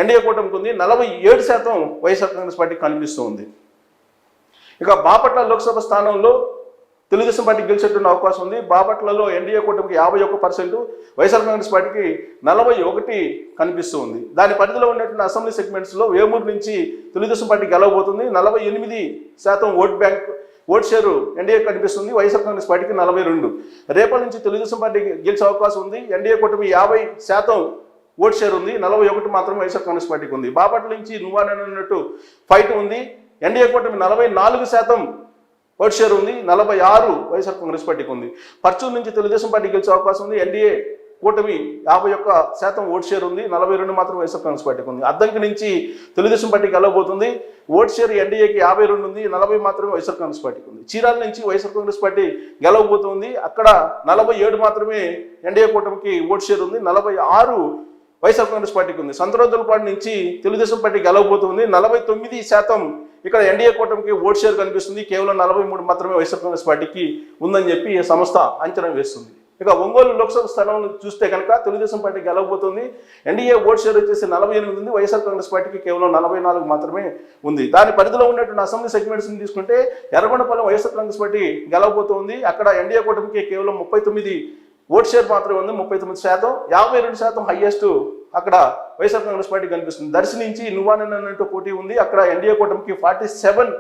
ఎన్డీఏ కూటమికి ఉంది, 47% వైఎస్ఆర్ కాంగ్రెస్ పార్టీకి కనిపిస్తుంది. ఇక బాపట్ల లోక్సభ స్థానంలో తెలుగుదేశం పార్టీకి గెలిచేటువంటి అవకాశం ఉంది. బాపట్లలో ఎన్డీఏ కూటమికి 51%, వైఎస్ఆర్ కాంగ్రెస్ పార్టీకి 41 కనిపిస్తుంది. దాని పరిధిలో ఉన్నటువంటి అసెంబ్లీ సెగ్మెంట్స్లో వేమూరు నుంచి తెలుగుదేశం పార్టీ గెలవబోతుంది, 48% ఓట్ షేరు ఎన్డీఏ కనిపిస్తుంది, వైఎస్ఆర్ కాంగ్రెస్ పార్టీకి 42. రేపల నుంచి తెలుగుదేశం పార్టీ గెలిచే అవకాశం ఉంది, ఎన్డీఏ కూటమి 50% ఓట్ షేర్ ఉంది, 41 మాత్రం వైఎస్ఆర్ కాంగ్రెస్ పార్టీకి ఉంది. బాపట్ల నుంచి నువ్వానన్నట్టు ఫైట్ ఉంది, ఎన్డీఏ కూటమి 44% ఓట్ షేర్ ఉంది, 46 వైఎస్ఆర్ కాంగ్రెస్ పార్టీకి ఉంది. పర్చూరు నుంచి తెలుగుదేశం పార్టీ గెలిచే అవకాశం ఉంది, ఎన్డీఏ కూటమి 51% ఓట్ షేర్ ఉంది, 42 మాత్రం వైఎస్ఆర్ కాంగ్రెస్ పార్టీకి ఉంది. అద్దంకి నుంచి తెలుగుదేశం పార్టీ గెలవబోతుంది, ఓట్ షేర్ ఎన్డీఏకి 52 ఉంది, 40 మాత్రమే వైఎస్ఆర్ కాంగ్రెస్ పార్టీకి ఉంది. చీరాల నుంచి వైఎస్ఆర్ కాంగ్రెస్ పార్టీ గెలవబోతుంది, అక్కడ 47 మాత్రమే ఎన్డీఏ కూటమికి ఓట్ షేర్ ఉంది, 46 వైఎస్ఆర్ కాంగ్రెస్ పార్టీకి ఉంది. సంతరోజులపాటి నుంచి తెలుగుదేశం పార్టీ గెలవబోతుంది, 49% ఇక్కడ ఎన్డీఏ కూటమికి ఓట్ షేర్ కనిపిస్తుంది, కేవలం 43 మాత్రమే వైఎస్ఆర్ కాంగ్రెస్ పార్టీకి ఉందని చెప్పి ఈ సంస్థ అంచనా వేస్తుంది. ఇక ఒంగోలు లోక్సభ స్థానం చూస్తే కనుక తెలుగుదేశం పార్టీ గెలవబోతుంది, ఎన్డీఏ ఓట్ షేర్ వచ్చేసి 48 ఉంది, వైఎస్ఆర్ కాంగ్రెస్ పార్టీకి కేవలం 44 మాత్రమే ఉంది. దాని పరిధిలో ఉన్నటువంటి అసెంబ్లీ సెగ్మెంట్స్ని తీసుకుంటే ఎర్రగొండపాలెం వైఎస్ఆర్ కాంగ్రెస్ పార్టీ గెలవబోతుంది, అక్కడ ఎన్డీఏ కూటమికి కేవలం 39 ఓట్ షేర్ మాత్రమే ఉంది, 39%, 52% హైయెస్ట్ అక్కడ వైఎస్ఆర్ కాంగ్రెస్ పార్టీ కనిపిస్తుంది. దర్శి నుంచి నువ్వానన్నట్టు పోటీ ఉంది, అక్కడ ఎన్డీఏ కూటమికి 47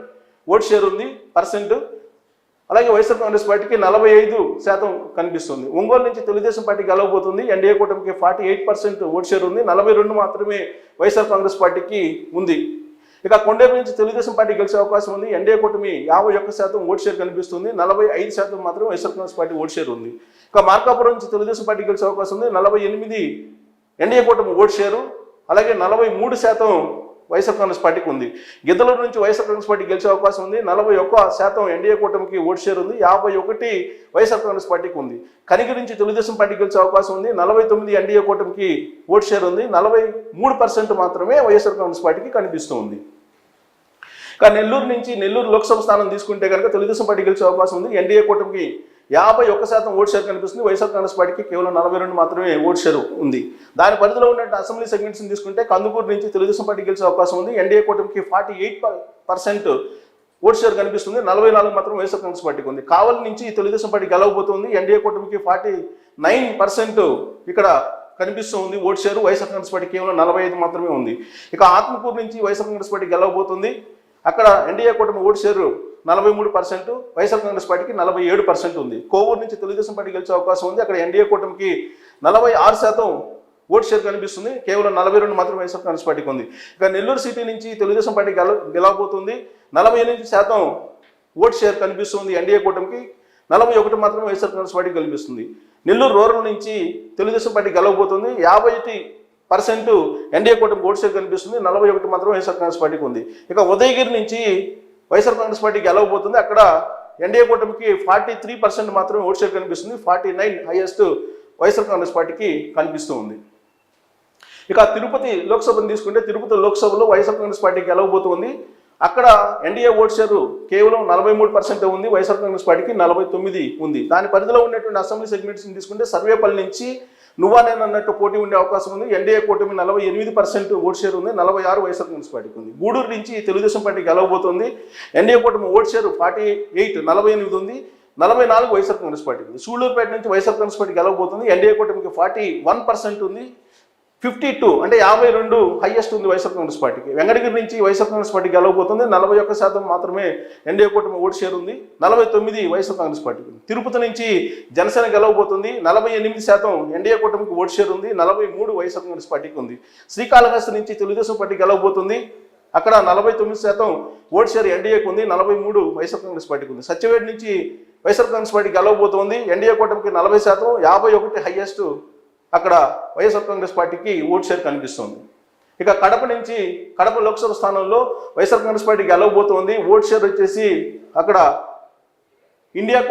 ఓట్ షేర్ ఉంది %, అలాగే వైఎస్ఆర్ కాంగ్రెస్ పార్టీకి 45% కనిపిస్తుంది. ఒంగోలు నుంచి తెలుగుదేశం పార్టీ గెలవబోతుంది, ఎన్డీఏ కూటమికి 48% ఓట్ షేర్ ఉంది, 42 మాత్రమే వైఎస్ఆర్ కాంగ్రెస్ పార్టీకి ఉంది. ఇక కొండేపు నుంచి తెలుగుదేశం పార్టీ గెలిచే అవకాశం ఉంది, ఎన్డీఏ కూటమి 51% ఓట్ షేర్ కనిపిస్తుంది, 45% మాత్రం YSR Congress party vote share ఉంది. ఇక మార్కాపురం నుంచి తెలుగుదేశం పార్టీ గెలిచే అవకాశం ఉంది, 48 ఎన్డీఏ కూటమి ఓట్ షేరు, అలాగే 43% వైఎస్ఆర్ కాంగ్రెస్ పార్టీకి ఉంది. గిద్దలూరు నుంచి వైఎస్ఆర్ కాంగ్రెస్ పార్టీ గెలిచే అవకాశం ఉంది, 41% ఎన్డీఏ కూటమికి ఓట్ షేర్ ఉంది, 51 వైఎస్ఆర్ కాంగ్రెస్ పార్టీకి ఉంది. కనిగిరి నుంచి తెలుగుదేశం పార్టీ గెలిచే అవకాశం ఉంది, 49 ఎన్డీఏ కూటమికి ఓట్ షేర్ ఉంది, 43% మాత్రమే వైఎస్ఆర్ కాంగ్రెస్ పార్టీకి కనిపిస్తూ ఉంది. ఇక నెల్లూరు లోక్సభ స్థానం తీసుకుంటే కనుక తెలుగుదేశం పార్టీ గెలిచే అవకాశం ఉంది, ఎన్డీఏ కూటమికి 51% ఓట్ షేర్ కనిపిస్తుంది, వైఎస్ఆర్ కాంగ్రెస్ పార్టీకి కేవలం 42 మాత్రమే ఓట్ షేర్ ఉంది. దాని పరిధిలో ఉన్న అసెంబ్లీ సెగ్మెంట్స్ని తీసుకుంటే కందుకూరు నుంచి తెలుగుదేశం పార్టీ గెలిచే అవకాశం ఉంది, ఎన్డీఏ కూటమికి 48% ఓట్ షేర్ కనిపిస్తుంది, 44 మాత్రం వైఎస్ఆర్ కాంగ్రెస్ పార్టీకి ఉంది. కావలి నుంచి తెలుగుదేశం పార్టీ గెలవబోతుంది, ఎన్డీఏ కూటమికి 49% ఇక్కడ కనిపిస్తూ ఉంది vote share, YSR Congress party కేవలం 45 మాత్రమే ఉంది. ఇక ఆత్మకూరు నుంచి వైఎస్ఆర్ కాంగ్రెస్ పార్టీ గెలవబోతుంది, అక్కడ ఎన్డీఏ కూటమి ఓట్ షేరు 43%, వైఎస్ఆర్ కాంగ్రెస్ పార్టీకి 47% ఉంది. కోవూరు నుంచి తెలుగుదేశం పార్టీ గెలిచే అవకాశం ఉంది, అక్కడ ఎన్డీఏ కూటమికి 46% ఓట్ షేర్ కనిపిస్తుంది, కేవలం 42 మాత్రం వైఎస్ఆర్ కాంగ్రెస్ పార్టీకి ఉంది. ఇక నెల్లూరు సిటీ నుంచి తెలుగుదేశం పార్టీ గెలవబోతుంది, 48% ఓట్ షేర్ కనిపిస్తుంది ఎన్డీఏ కూటమికి, 41 మాత్రం వైఎస్ఆర్ కాంగ్రెస్ పార్టీకి కనిపిస్తుంది. నెల్లూరు రూరల్ నుంచి తెలుగుదేశం పార్టీ గెలవబోతుంది, ఎన్డీఏ కూటమికి ఓటు షేర్ కనిపిస్తుంది, 41 మాత్రం వైఎస్ఆర్ కాంగ్రెస్ పార్టీకి ఉంది. ఇక ఉదయగిరి నుంచి వైఎస్ఆర్ కాంగ్రెస్ పార్టీ గెలవబోతుంది. అక్కడ ఎన్డీఏ కూటమికి 43% మాత్రమే ఓటు షేర్ కనిపిస్తుంది, 49 హైయెస్ట్ వైఎస్ఆర్ కాంగ్రెస్ పార్టీకి కనిపిస్తూ ఉంది. ఇక తిరుపతి లోక్సభను తీసుకుంటే తిరుపతి లోక్సభలో వైఎస్ఆర్ కాంగ్రెస్ పార్టీ గెలవబోతుంది. అక్కడ ఎన్డీఏ ఓటు షేర్ కేవలం 43% ఉంది, వైఎస్ఆర్ కాంగ్రెస్ పార్టీకి 49 ఉంది. దాని పరిధిలో ఉన్నటువంటి అసెంబ్లీ సెగ్మెంట్స్ని తీసుకుంటే సర్వేపల్లి నుంచి నువ్వా నేను అన్నట్టు పోటీ ఉండే అవకాశం ఉంది. ఎన్డీఏ కూటమి 48% ఓటు షేర్ ఉంది, 46 వైఎస్ఆర్ కాంగ్రెస్ పార్టీకి ఉంది. గూడూరు నుంచి తెలుగుదేశం పార్టీ గెలవబోతుంది. ఎన్డీఏ కూటమి ఓటు షేర్ 48 ఉంది, 44 వైఎస్ఆర్ కాంగ్రెస్ పార్టీకి ఉంది. సూళ్లూరుపేట నుంచి వైఎస్ఆర్ కాంగ్రెస్ పార్టీ గెలవబోతుంది. ఎన్డీఏ కూటమికి 41% ఉంది, 52 అంటే 52 హైయెస్ట్ ఉంది వైఎస్ఆర్ కాంగ్రెస్ పార్టీకి. వెంకటగిరి నుంచి వైఎస్ఆర్ కాంగ్రెస్ పార్టీ గెలవబోతుంది, 41% మాత్రమే ఎన్డీఏ కూటమి ఓటు షేర్ ఉంది, 49 వైఎస్ఆర్ కాంగ్రెస్ పార్టీకి ఉంది. తిరుపతి నుంచి జనసేన గెలవబోతుంది, 48% ఎన్డీఏ కూటమికి ఓటు షేర్ ఉంది, 43 వైఎస్ఆర్ కాంగ్రెస్ పార్టీకి ఉంది. శ్రీకాళహస్తి నుంచి తెలుగుదేశం పార్టీ గెలవబోతుంది, అక్కడ 49% ఓటు షేర్ ఎన్డీఏకి ఉంది, 43 వైఎస్ఆర్ కాంగ్రెస్ పార్టీకి ఉంది. సత్యవేడి నుంచి వైఎస్ఆర్ కాంగ్రెస్ పార్టీ గెలవబోతుంది, ఎన్డీఏ కూటమికి 40%, 51 హైయెస్ట్ అక్కడ వైఎస్ఆర్ కాంగ్రెస్ పార్టీకి ఓటు షేర్ కనిపిస్తుంది. ఇక కడప నుంచి కడప లోక్సభ స్థానంలో వైఎస్ఆర్ కాంగ్రెస్ పార్టీ గెలవబోతోంది. ఓటు షేర్ వచ్చేసి అక్కడ ఇండియా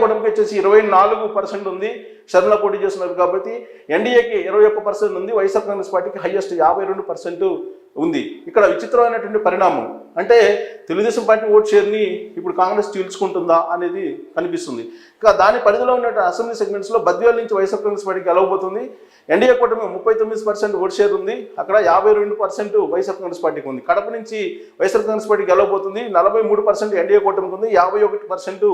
కూటమికి వచ్చేసి 24% ఉంది, షర్మిల పోటీ చేస్తున్నారు కాబట్టి. ఎన్డీఏకి 21% ఉంది, వైఎస్ఆర్ కాంగ్రెస్ పార్టీకి హైయెస్ట్ 52% ఉంది. ఇక్కడ విచిత్రమైనటువంటి పరిణామం అంటే తెలుగుదేశం పార్టీ ఓటు షేర్ని ఇప్పుడు కాంగ్రెస్ చీల్చుకుంటుందా అనేది కనిపిస్తుంది. ఇక దాని పరిధిలో ఉన్న అసెంబ్లీ సెగ్మెంట్స్లో బద్వేల్ నుంచి వైఎస్ఆర్ కాంగ్రెస్ పార్టీ గెలవబోతుంది. ఎన్డీఏ కూటమి 39% ఓటు షేర్ ఉంది, అక్కడ 52% వైఎస్ఆర్ కాంగ్రెస్ పార్టీకి ఉంది. కడప నుంచి వైఎస్ఆర్ కాంగ్రెస్ పార్టీ గెలవబోతుంది, 43% ఎన్డీఏ కూటమికి ఉంది, 51%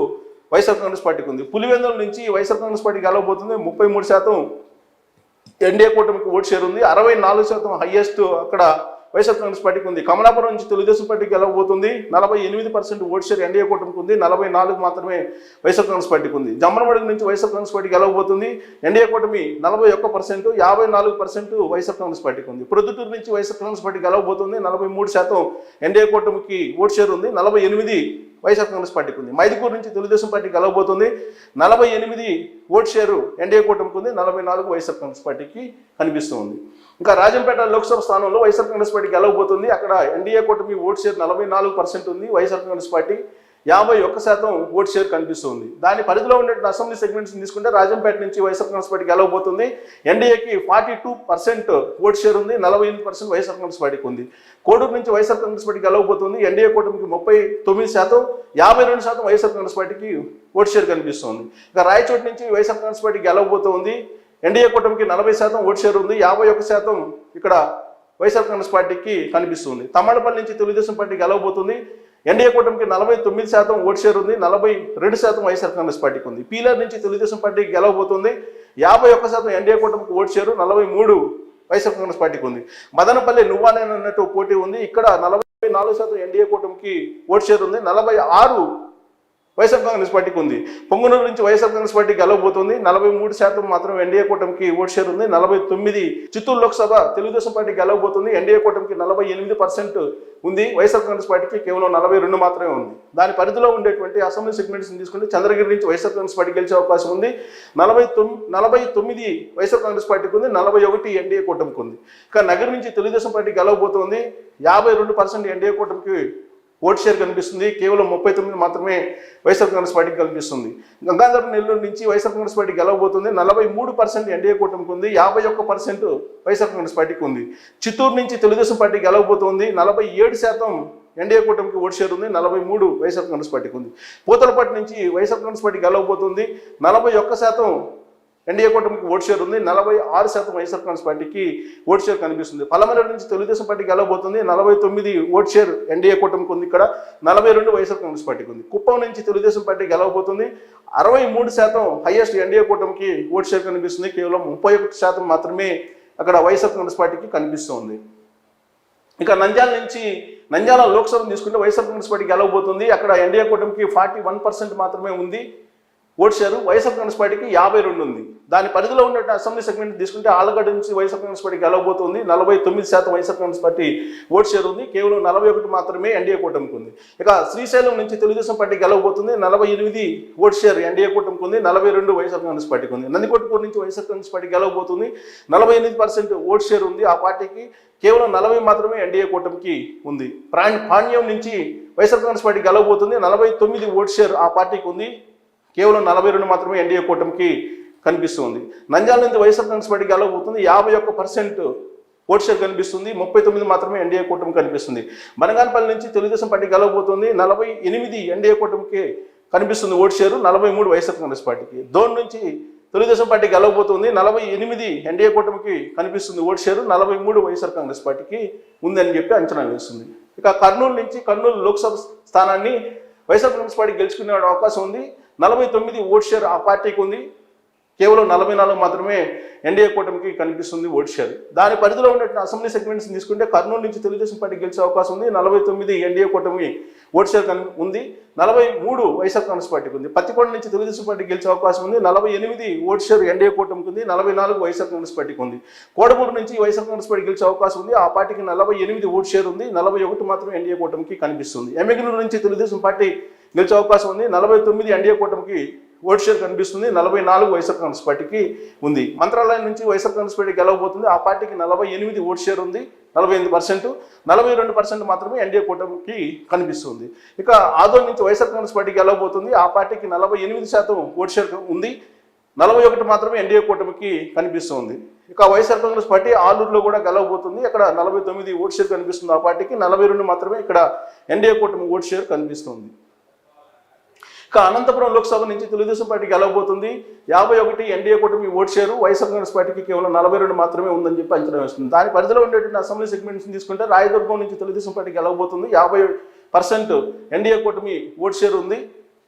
వైఎస్ఆర్ కాంగ్రెస్ పార్టీకి ఉంది. పులివెందుల నుంచి వైఎస్ఆర్ కాంగ్రెస్ పార్టీ గెలవబోతుంది, 33% ఎన్డీఏ కూటమికి ఓటు షేర్ ఉంది, 64% హైయెస్ట్ అక్కడ వైఎస్ఆర్ కాంగ్రెస్ పార్టీకి ఉంది. కమలాపురం నుంచి తెలుగుదేశం పార్టీకి గెలవబోతుంది, 48% ఓటు షేర్ ఎన్డీఏ కూటమికి ఉంది, 44 మాత్రమే వైఎస్ఆర్ కాంగ్రెస్ పార్టీకి ఉంది. జమ్మలమడుగు నుంచి వైఎస్ఆర్ కాంగ్రెస్ పార్టీ గెలవబోతుంది, ఎన్డీఏ కూటమి 41%, 54% వైఎస్ఆర్ కాంగ్రెస్ పార్టీకి ఉంది. ప్రొద్దుటూరు నుంచి వైఎస్ఆర్ కాంగ్రెస్ పార్టీ గెలవబోతుంది, 43% ఎన్డీఏ కూటమికి ఓటు షేర్ ఉంది, 48 వైఎస్ఆర్ కాంగ్రెస్ పార్టీకి ఉంది. మైదుకూరు నుంచి తెలుగుదేశం పార్టీ గెలవబోతుంది, 48 ఓటు షేరు ఎన్డీఏ కూటమికి ఉంది, 44 వైఎస్ఆర్ కాంగ్రెస్ పార్టీకి కనిపిస్తూ ఉంది. ఇంకా రాజంపేట లోక్సభ స్థానంలో వైఎస్ఆర్ కాంగ్రెస్ పార్టీ గెలవబోతుంది, అక్కడ ఎన్డీఏ కూటమి ఓటు షేర్ 44% ఉంది, YSR Congress party 51% vote share కనిపిస్తుంది. దాని పరిధిలో ఉండే అసెంబ్లీ సెగ్మెంట్స్ తీసుకుంటే రాజంపేట నుంచి వైఎస్ఆర్ కాంగ్రెస్ పార్టీ గెలవబోతుంది, ఎన్డీఏకి 42% ఓటు షేర్ ఉంది, 48% వైఎస్ఆర్ కాంగ్రెస్ పార్టీకి ఉంది. కోడూరు నుంచి వైఎస్ఆర్ కాంగ్రెస్ పార్టీ గెలవబోతుంది, ఎన్డీఏ కూటమికి 39%, 52% వైఎస్ఆర్ కాంగ్రెస్ పార్టీకి ఓటు షేర్ కనిపిస్తుంది. ఇక రాయచోటి నుంచి వైఎస్ఆర్ కాంగ్రెస్ పార్టీ గెలవబోతుంది, ఎన్డీఏ కూటమికి 40% ఓటు షేర్ ఉంది, 51% ఇక్కడ వైఎస్ఆర్ కాంగ్రెస్ పార్టీకి కనిపిస్తుంది. తమ్మలపల్లి నుంచి తెలుగుదేశం పార్టీ గెలవబోతుంది, ఎన్డీఏ కూటమికి 49% ఓటు షేర్ ఉంది, 42% వైఎస్ఆర్ కాంగ్రెస్ పార్టీకి ఉంది. పీలర్ నుంచి తెలుగుదేశం పార్టీకి గెలవబోతుంది, 51% ఎన్డీఏ కూటమికి ఓటు షేరు, 43 వైఎస్ఆర్ కాంగ్రెస్ పార్టీకి ఉంది. మదనపల్లి నువ్వా నేను అన్నట్టు పోటీ ఉంది, ఇక్కడ 44% ఎన్డీఏ కూటమికి ఓటు షేర్ ఉంది, 46 వైఎస్ఆర్ కాంగ్రెస్ పార్టీకి ఉంది. పొంగనూరు నుంచి వైఎస్ఆర్ కాంగ్రెస్ పార్టీ గెలవబోతుంది, 43% మాత్రం ఎన్డీఏ కూటమికి ఓటు షేర్ ఉంది, 49. చిత్తూరు లోక్సభ తెలుగుదేశం పార్టీ గెలవబోతుంది, ఎన్డీఏ కూటమికి 48% ఉంది, వైఎస్ఆర్ కాంగ్రెస్ పార్టీకి కేవలం 42 మాత్రమే ఉంది. దాని పరిధిలో ఉండేటువంటి అసెంబ్లీ సెగ్మెంట్స్ తీసుకుంటే చంద్రగిరి నుంచి వైఎస్ఆర్ కాంగ్రెస్ పార్టీ గెలిచే అవకాశం ఉంది, 49 వైఎస్ఆర్ కాంగ్రెస్ పార్టీకి ఉంది, 41 ఎన్డీఏ కూటమికి ఉంది. ఇక నగర్ నుంచి తెలుగుదేశం పార్టీ గెలవబోతుంది, 52% ఎన్డీఏ కూటమికి ఓటు షేర్ కనిపిస్తుంది, కేవలం 39 మాత్రమే వైఎస్ఆర్ కాంగ్రెస్ పార్టీకి కనిపిస్తుంది. గంగాధర నెల్లూరు నుంచి వైఎస్ఆర్ కాంగ్రెస్ పార్టీ గెలవబోతుంది, 43% ఎన్డీఏ కూటమికి ఉంది, 51% వైఎస్ఆర్ కాంగ్రెస్ పార్టీకి ఉంది. చిత్తూరు నుంచి తెలుగుదేశం పార్టీ గెలవబోతుంది, 47% ఎన్డీఏ కూటమికి ఓటు షేర్ ఉంది, 43 వైఎస్ఆర్ కాంగ్రెస్ పార్టీకి ఉంది. పూతలపట్టు నుంచి వైఎస్ఆర్ కాంగ్రెస్ పార్టీ గెలవబోతుంది, 41% ఎన్డీఏ కూటమికి ఓటు షేర్ ఉంది, 46% వైఎస్ఆర్ కాంగ్రెస్ పార్టీకి ఓటు షేర్ కనిపిస్తుంది. పలమనేరు నుంచి తెలుగుదేశం పార్టీ గెలవబోతుంది, 49 ఓటు షేర్ ఎన్డీఏ కూటమికి ఉంది, ఇక్కడ 42 వైఎస్ఆర్ కాంగ్రెస్ పార్టీకి ఉంది. కుప్పం నుంచి తెలుగుదేశం పార్టీ గెలవబోతుంది, 63% హైయెస్ట్ ఎన్డీఏ కూటమికి ఓటు షేర్ కనిపిస్తుంది, కేవలం 31% మాత్రమే అక్కడ వైఎస్ఆర్ కాంగ్రెస్ పార్టీకి కనిపిస్తుంది. ఇక నంద్యాల లోక్సభ తీసుకుంటే వైఎస్ఆర్ కాంగ్రెస్ పార్టీ గెలవబోతుంది, అక్కడ ఎన్డీఏ కూటమికి 41% మాత్రమే ఉంది, ఓట్ షేరు వైఎస్ఆర్ కాంగ్రెస్ పార్టీకి 52 ఉంది. దాని పరిధిలో ఉన్న అసెంబ్లీ సెగ్మెంట్ తీసుకుంటే ఆలగడ్డ నుంచి వైఎస్ఆర్ కాంగ్రెస్ పార్టీ గెలవబోతుంది. 49% YSR Congress party vote share ఉంది. కేవలం 41 మాత్రమే ఎన్డీఏ కూటమికి ఉంది. ఇక శ్రీశైలం నుంచి తెలుగుదేశం పార్టీ గెలవబోతుంది. 48 ఓట్ షేర్ ఎన్డీఏ కూటమికి ఉంది. 42 వైఎస్ఆర్ కాంగ్రెస్ పార్టీకి ఉంది. నందికొట్కూరు నుంచి వైఎస్ఆర్ కాంగ్రెస్ పార్టీ గెలవబోతుంది. 48% ఓట్ షేర్ ఉంది ఆ పార్టీకి. కేవలం 40 మాత్రమే ఎన్డీఏ కూటమికి ఉంది. పాణ్యం నుంచి వైఎస్ఆర్ కాంగ్రెస్ పార్టీ గెలవబోతుంది. 49 ఓట్ షేర్ ఆ పార్టీకి ఉంది. కేవలం 42 మాత్రమే ఎన్డీఏ కూటమికి కనిపిస్తుంది. నంద్యాల నుంచి వైఎస్ఆర్ కాంగ్రెస్ పార్టీ గెలవబోతుంది. 51% ఓట్ షేర్ కనిపిస్తుంది. 39 మాత్రమే ఎన్డీఏ కూటమి కనిపిస్తుంది. బనగానపల్లి నుంచి తెలుగుదేశం పార్టీ గెలవబోతుంది. 48 ఎన్డీఏ కూటమికి కనిపిస్తుంది ఓట్ షేరు. 43 వైఎస్ఆర్ కాంగ్రెస్ పార్టీకి. దోన్ నుంచి తెలుగుదేశం పార్టీ గెలవబోతుంది. 48 ఎన్డీఏ కూటమికి కనిపిస్తుంది ఓట్ షేరు. 43 వైఎస్ఆర్ కాంగ్రెస్ పార్టీకి ఉందని చెప్పి అంచనా వేస్తుంది. ఇక కర్నూలు నుంచి కర్నూలు లోక్సభ స్థానాన్ని వైఎస్ఆర్ కాంగ్రెస్ పార్టీ గెలుచుకునే అవకాశం ఉంది. 49 ఓట్ షేర్ ఆ పార్టీకి ఉంది. కేవలం 44 మాత్రమే ఎన్డీఏ కూటమికి కనిపిస్తుంది ఓట్ షేర్. దాని పరిధిలో ఉన్నటువంటి అసెంబ్లీ సెగ్మెంట్స్ తీసుకుంటే కర్నూలు నుంచి తెలుగుదేశం పార్టీ గెలిచే అవకాశం ఉంది. 49 ఎన్డీఏ కూటమి ఓట్ షేర్ ఉంది. 43 వైఎస్ఆర్ కాంగ్రెస్ పార్టీకి ఉంది. పత్తికొండ నుంచి తెలుగుదేశం పార్టీ గెలిచే అవకాశం ఉంది. 48 ఓట్ షేర్ ఎన్డీఏ కూటమికి ఉంది. 44 వైఎస్ఆర్ కాంగ్రెస్ పార్టీకి ఉంది. కోడమూరు నుంచి వైఎస్ఆర్ కాంగ్రెస్ పార్టీ గెలిచే అవకాశం ఉంది. ఆ పార్టీకి 48 ఓట్ షేర్ ఉంది. 41 మాత్రమే ఎన్డీఏ కూటమికి కనిపిస్తుంది. ఎమ్మిగనూరు నుంచి తెలుగుదేశం పార్టీ గెలిచే అవకాశం ఉంది. 49 ఎన్డీఏ కూటమికి ఓట్ షేర్ కనిపిస్తుంది. 44 వైఎస్ఆర్ కాంగ్రెస్ పార్టీకి ఉంది. మంత్రాలయం నుంచి వైఎస్ఆర్ కాంగ్రెస్ పార్టీ గెలవబోతుంది. ఆ పార్టీకి 48 ఓట్ షేర్ ఉంది. 48%. 42% మాత్రమే ఎన్డీఏ కూటమికి కనిపిస్తుంది. ఇక ఆదోని నుంచి వైఎస్ఆర్ కాంగ్రెస్ పార్టీ గెలవబోతుంది. ఆ పార్టీకి 48% ఓట్ షేర్ ఉంది. 41 మాత్రమే ఎన్డీఏ కూటమికి కనిపిస్తుంది. ఇక వైఎస్ఆర్ కాంగ్రెస్ పార్టీ ఆలూరులో కూడా గెలవబోతుంది. అక్కడ 49 ఓట్ షేర్ కనిపిస్తుంది ఆ పార్టీకి. 42 మాత్రమే ఇక్కడ ఎన్డీఏ కూటమి ఓట్ షేర్ కనిపిస్తుంది. ఇక అనంతపురం లోక్సభ నుంచి తెలుగుదేశం పార్టీ గెలవబోతుంది. 51 ఎన్డీఏ కూటమి ఓట్ షేరు. వైఎస్ఆర్ కాంగ్రెస్ పార్టీకి కేవలం 42 మాత్రమే ఉందని చెప్పి అంచనా వేస్తుంది. దాని పరిధిలో ఉండేటువంటి అసెంబ్లీ సెగ్మెంట్స్ తీసుకుంటే రాయదుర్గం నుంచి తెలుగుదేశం పార్టీ గెలవబోతుంది. 50% ఎన్డీఏ కూటమి ఓట్ షేర్ ఉంది.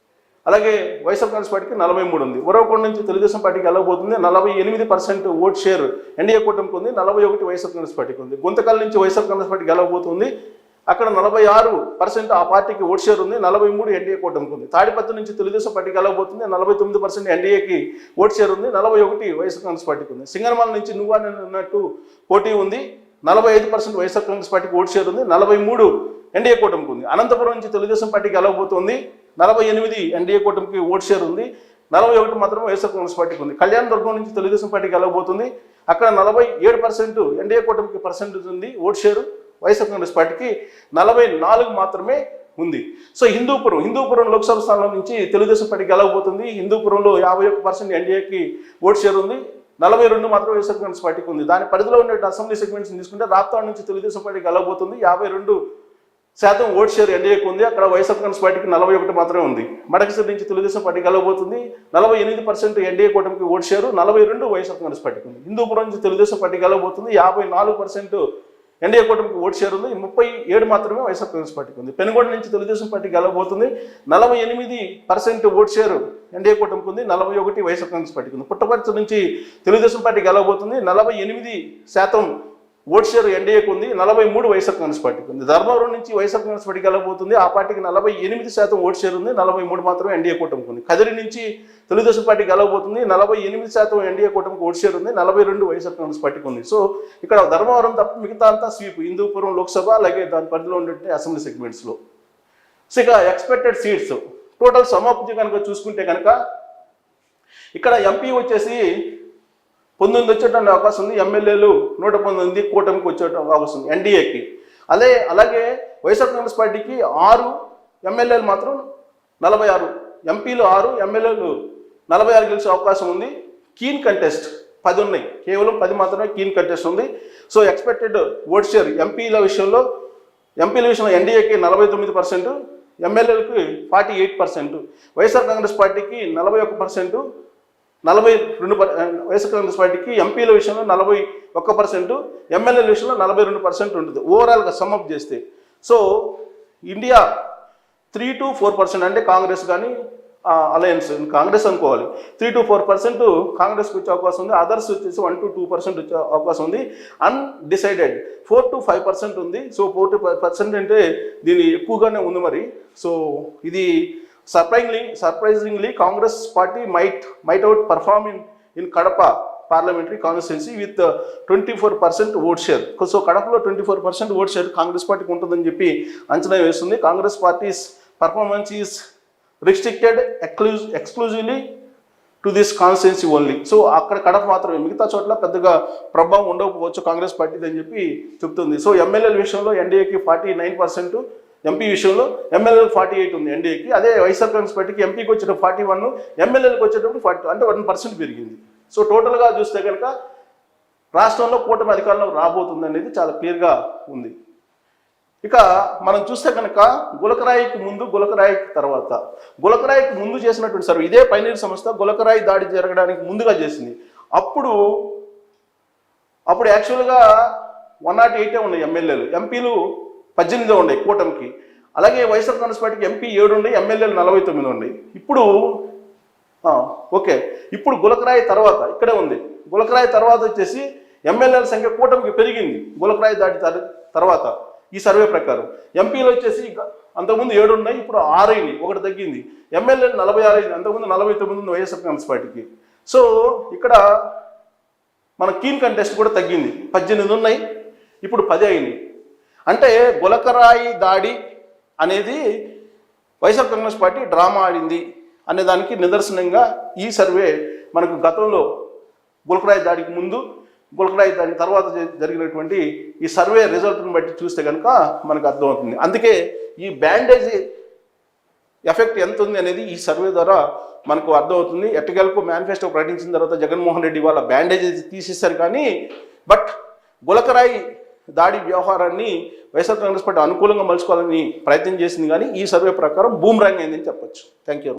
అలాగే వైఎస్ఆర్ కాంగ్రెస్ పార్టీకి 43 ఉంది. ఉరవకొండ నుంచి తెలుగుదేశం పార్టీకి గెలవబోతుంది. 48% ఓట్ షేర్ ఎన్డీఏ కూటమికి ఉంది. 41 వైఎస్ఆర్ కాంగ్రెస్ పార్టీకి ఉంది. గుంతకల్ నుంచి వైఎస్ఆర్ కాంగ్రెస్ పార్టీ గెలవబోతుంది. అక్కడ 46% ఆ పార్టీకి ఓట్ షేర్ ఉంది. 43 ఎన్డీఏ కూటమికి ఉంది. తాడిపత్రి నుంచి తెలుగుదేశం పార్టీ గెలవబోతుంది. 49% ఎన్డీఏకి ఓట్ షేర్ ఉంది. 41 వైఎస్ఆర్ కాంగ్రెస్ పార్టీకి ఉంది. సింగనమల నుంచి నువ్వన్నట్టు పోటీ ఉంది. 45% వైఎస్ఆర్ కాంగ్రెస్ పార్టీకి ఓట్ షేర్ ఉంది. 43 ఎన్డీఏ కూటమికి ఉంది. అనంతపురం నుంచి తెలుగుదేశం పార్టీ గెలవబోతుంది. 48 ఎన్డీఏ కూటమికి ఓట్ షేర్ ఉంది. 41 మాత్రమే వైఎస్ఆర్ కాంగ్రెస్ పార్టీకి ఉంది. కళ్యాణదుర్గం నుంచి తెలుగుదేశం పార్టీ గెలవబోతుంది. అక్కడ 47% ఎన్డీఏ కూటమికి పర్సెంటేజ్ ఉంది ఓట్ షేరు. వైఎస్ఆర్ కాంగ్రెస్ పార్టీకి 44 మాత్రమే ఉంది. సో హిందూపురం లోక్సభ స్థానం నుంచి తెలుగుదేశం పార్టీ గెలవబోతుంది. హిందూపురంలో 51% ఎన్డీఏకి ఓట్ షేర్ ఉంది. 42 మాత్రం వైఎస్ఆర్ కాంగ్రెస్ పార్టీకి ఉంది. దాని పరిధిలో ఉండే అసెంబ్లీ సెగ్మెంట్స్ తీసుకుంటే రాప్తాడు నుంచి తెలుగుదేశం పార్టీ గెలవబోతుంది. 52% ఓట్ షేర్ ఎన్డీఏకి ఉంది. అక్కడ వైఎస్ఆర్ కాంగ్రెస్ పార్టీకి 41 మాత్రమే ఉంది. మడకసిరి నుంచి తెలుగుదేశం పార్టీ గెలవబోతుంది. 48% ఎన్డీఏ కూటమికి ఓట్ షేరు. 42 వైఎస్ఆర్ కాంగ్రెస్ పార్టీకి ఉంది. హిందూపురం నుంచి తెలుగుదేశం పార్టీ గెలవబోతుంది. 54% ఎన్డీఏ కూటమికి ఓట్ షేర్ ఉంది. 37 మాత్రమే వైఎస్ఆర్ కాంగ్రెస్ పార్టీకి ఉంది. పెనుగొండ నుంచి తెలుగుదేశం పార్టీ గెలవబోతుంది. 48% ఓట్ షేర్ ఎన్డీఏ కూటమికి ఉంది. 41 వైఎస్ఆర్ కాంగ్రెస్ పార్టీకి ఉంది. పుట్టపర్తి నుంచి తెలుగుదేశం పార్టీ గెలవబోతుంది. 48% ఓట్ షేర్ ఎన్డీఏకి ఉంది. 43 వైఎస్ఆర్ కాంగ్రెస్ పార్టీకి ఉంది. ధర్మవరం నుంచి వైఎస్ఆర్ కాంగ్రెస్ పార్టీ గెలవబోతుంది. ఆ పార్టీకి 48% ఓట్ షేర్ ఉంది. 43 మాత్రమే ఎన్డీఏ కూటమికి ఉంది. కదిరి నుంచి తెలుగుదేశం పార్టీ గెలవబోతుంది. 48% ఎన్డీఏ కూటమికి ఓట్ షేర్ ఉంది. 42 వైఎస్ఆర్ కాంగ్రెస్ పార్టీకి ఉంది. సో ఇక్కడ ధర్మవరం తప్ప మిగతా అంతా స్వీప్. హిందూపురం లోక్సభ అలాగే దాని పరిధిలో ఉండే అసెంబ్లీ సెగ్మెంట్స్లో. సో ఇక ఎక్స్పెక్టెడ్ సీట్స్ టోటల్ సమాప్తి కనుక చూసుకుంటే కనుక ఇక్కడ ఎంపీ వచ్చేసి 19 వచ్చేటువంటి అవకాశం ఉంది. ఎమ్మెల్యేలు 119 కూటమికి వచ్చే అవకాశం ఉంది ఎన్డీఏకి. అలాగే వైఎస్ఆర్ కాంగ్రెస్ పార్టీకి 6 ఎమ్మెల్యేలు మాత్రం 46, ఎంపీలు 6 ఎమ్మెల్యేలు 46 గెలిచే అవకాశం ఉంది. కీన్ కంటెస్ట్ 10 ఉన్నాయి. కేవలం 10 మాత్రమే కీన్ కంటెస్ట్ ఉంది. సో ఎక్స్పెక్టెడ్ ఓట్ షేర్ ఎంపీల విషయంలో ఎన్డీఏకి 49%, ఎమ్మెల్యేలకు 48%, వైఎస్ఆర్ కాంగ్రెస్ పార్టీకి 41%, 42 వైఎస్ఆర్ కాంగ్రెస్ పార్టీకి ఎంపీల విషయంలో 41%, ఎమ్మెల్యేల విషయంలో 42% ఉంటుంది ఓవరాల్గా సమ్అప్ చేస్తే. సో ఇండియా 3 to 4% అంటే కాంగ్రెస్ కానీ అలయన్స్ కాంగ్రెస్ అనుకోవాలి. 3 to 4% కాంగ్రెస్కి వచ్చే అవకాశం ఉంది. అదర్స్ వచ్చేసి 1 to 2% వచ్చే అవకాశం ఉంది. అన్డిసైడెడ్ 4 to 5% ఉంది. సో 4 to 5% అంటే దీని ఎక్కువగానే ఉంది మరి. సో ఇది Surprisingly, Congress party might out perform in Kadapa parliamentary constituency with 24% vote share. So కడపలో 24% ఓట్ షేర్ కాంగ్రెస్ పార్టీకి ఉంటుందని చెప్పి అంచనా వేస్తుంది. Congress parties performance is restricted exclusively to this constituency only. So అక్కడ కడప మాత్రమే, మిగతా చోట్ల పెద్దగా ప్రభావం ఉండకపోవచ్చు కాంగ్రెస్ పార్టీది అని చెప్పి చెప్తుంది. సో ఎమ్మెల్యేల విషయంలో ఎన్డీఏకి 49%, ఎంపీ విషయంలో ఎమ్మెల్యేలకు 48 ఉంది ఎన్డీఏకి. అదే వైఎస్ఆర్ కాంగ్రెస్ పార్టీకి ఎంపీకి వచ్చేటప్పుడు 41, ఎమ్మెల్యేలకు వచ్చేటప్పుడు 40, అంటే 1% పెరిగింది. సో టోటల్గా చూస్తే కనుక రాష్ట్రంలో కూటమి అధికారంలో రాబోతుంది అనేది చాలా క్లియర్గా ఉంది. ఇక మనం చూస్తే కనుక గులకరాయికి ముందు, గులకరాయికి తర్వాత. గులకరాయికి ముందు చేసినటువంటి సర్వే ఇదే పైనీర్ సంస్థ గులకరాయి దాడి జరగడానికి ముందుగా చేసింది. అప్పుడు యాక్చువల్గా 108 ఉన్నాయి ఎమ్మెల్యేలు, ఎంపీలు 18 ఉన్నాయి కూటమికి. అలాగే వైఎస్ఆర్ కాంగ్రెస్ పార్టీకి ఎంపీ 7 ఉన్నాయి, ఎమ్మెల్యేలు 49 ఉన్నాయి. ఇప్పుడు గులకరాయి తర్వాత ఇక్కడే ఉంది. గులకరాయి తర్వాత వచ్చేసి ఎమ్మెల్యేల సంఖ్య కూటమికి పెరిగింది గులకరాయి దాడి తర్వాత ఈ సర్వే ప్రకారం. ఎంపీలు వచ్చేసి అంతకుముందు 7 ఉన్నాయి, ఇప్పుడు 6 అయినాయి, 1 తగ్గింది. ఎమ్మెల్యేలు 46 అయింది, అంతకుముందు 49 ఉంది వైఎస్ఆర్ కాంగ్రెస్ పార్టీకి. సో ఇక్కడ మన కీన్ కంటెస్ట్ కూడా తగ్గింది, 18 ఉన్నాయి, ఇప్పుడు 10 అయినాయి. అంటే గులకరాయి దాడి అనేది వైఎస్ఆర్ కాంగ్రెస్ పార్టీ డ్రామా ఆడింది అనే దానికి నిదర్శనంగా ఈ సర్వే మనకు గతంలో గులకరాయి దాడికి ముందు, గులకరాయి దాడి తర్వాత జరిగినటువంటి ఈ సర్వే రిజల్ట్ని బట్టి చూస్తే కనుక మనకు అర్థమవుతుంది. అందుకే ఈ బ్యాండేజ్ ఎఫెక్ట్ ఎంత ఉంది అనేది ఈ సర్వే ద్వారా మనకు అర్థమవుతుంది. ఎట్టగలకు మేనిఫెస్టో ప్రకటించిన తర్వాత జగన్మోహన్ రెడ్డి వాళ్ళ బ్యాండేజ్ తీసేశారు, కానీ బట్ గులకరాయి దాడి వ్యవహారాన్ని వైఎస్ఆర్ కాంగ్రెస్ పార్టీ అనుకూలంగా మలుచుకోవాలని ప్రయత్నం చేసింది, కానీ ఈ సర్వే ప్రకారం బూమ్రాంగ్ అయిందని చెప్పొచ్చు. Thank you.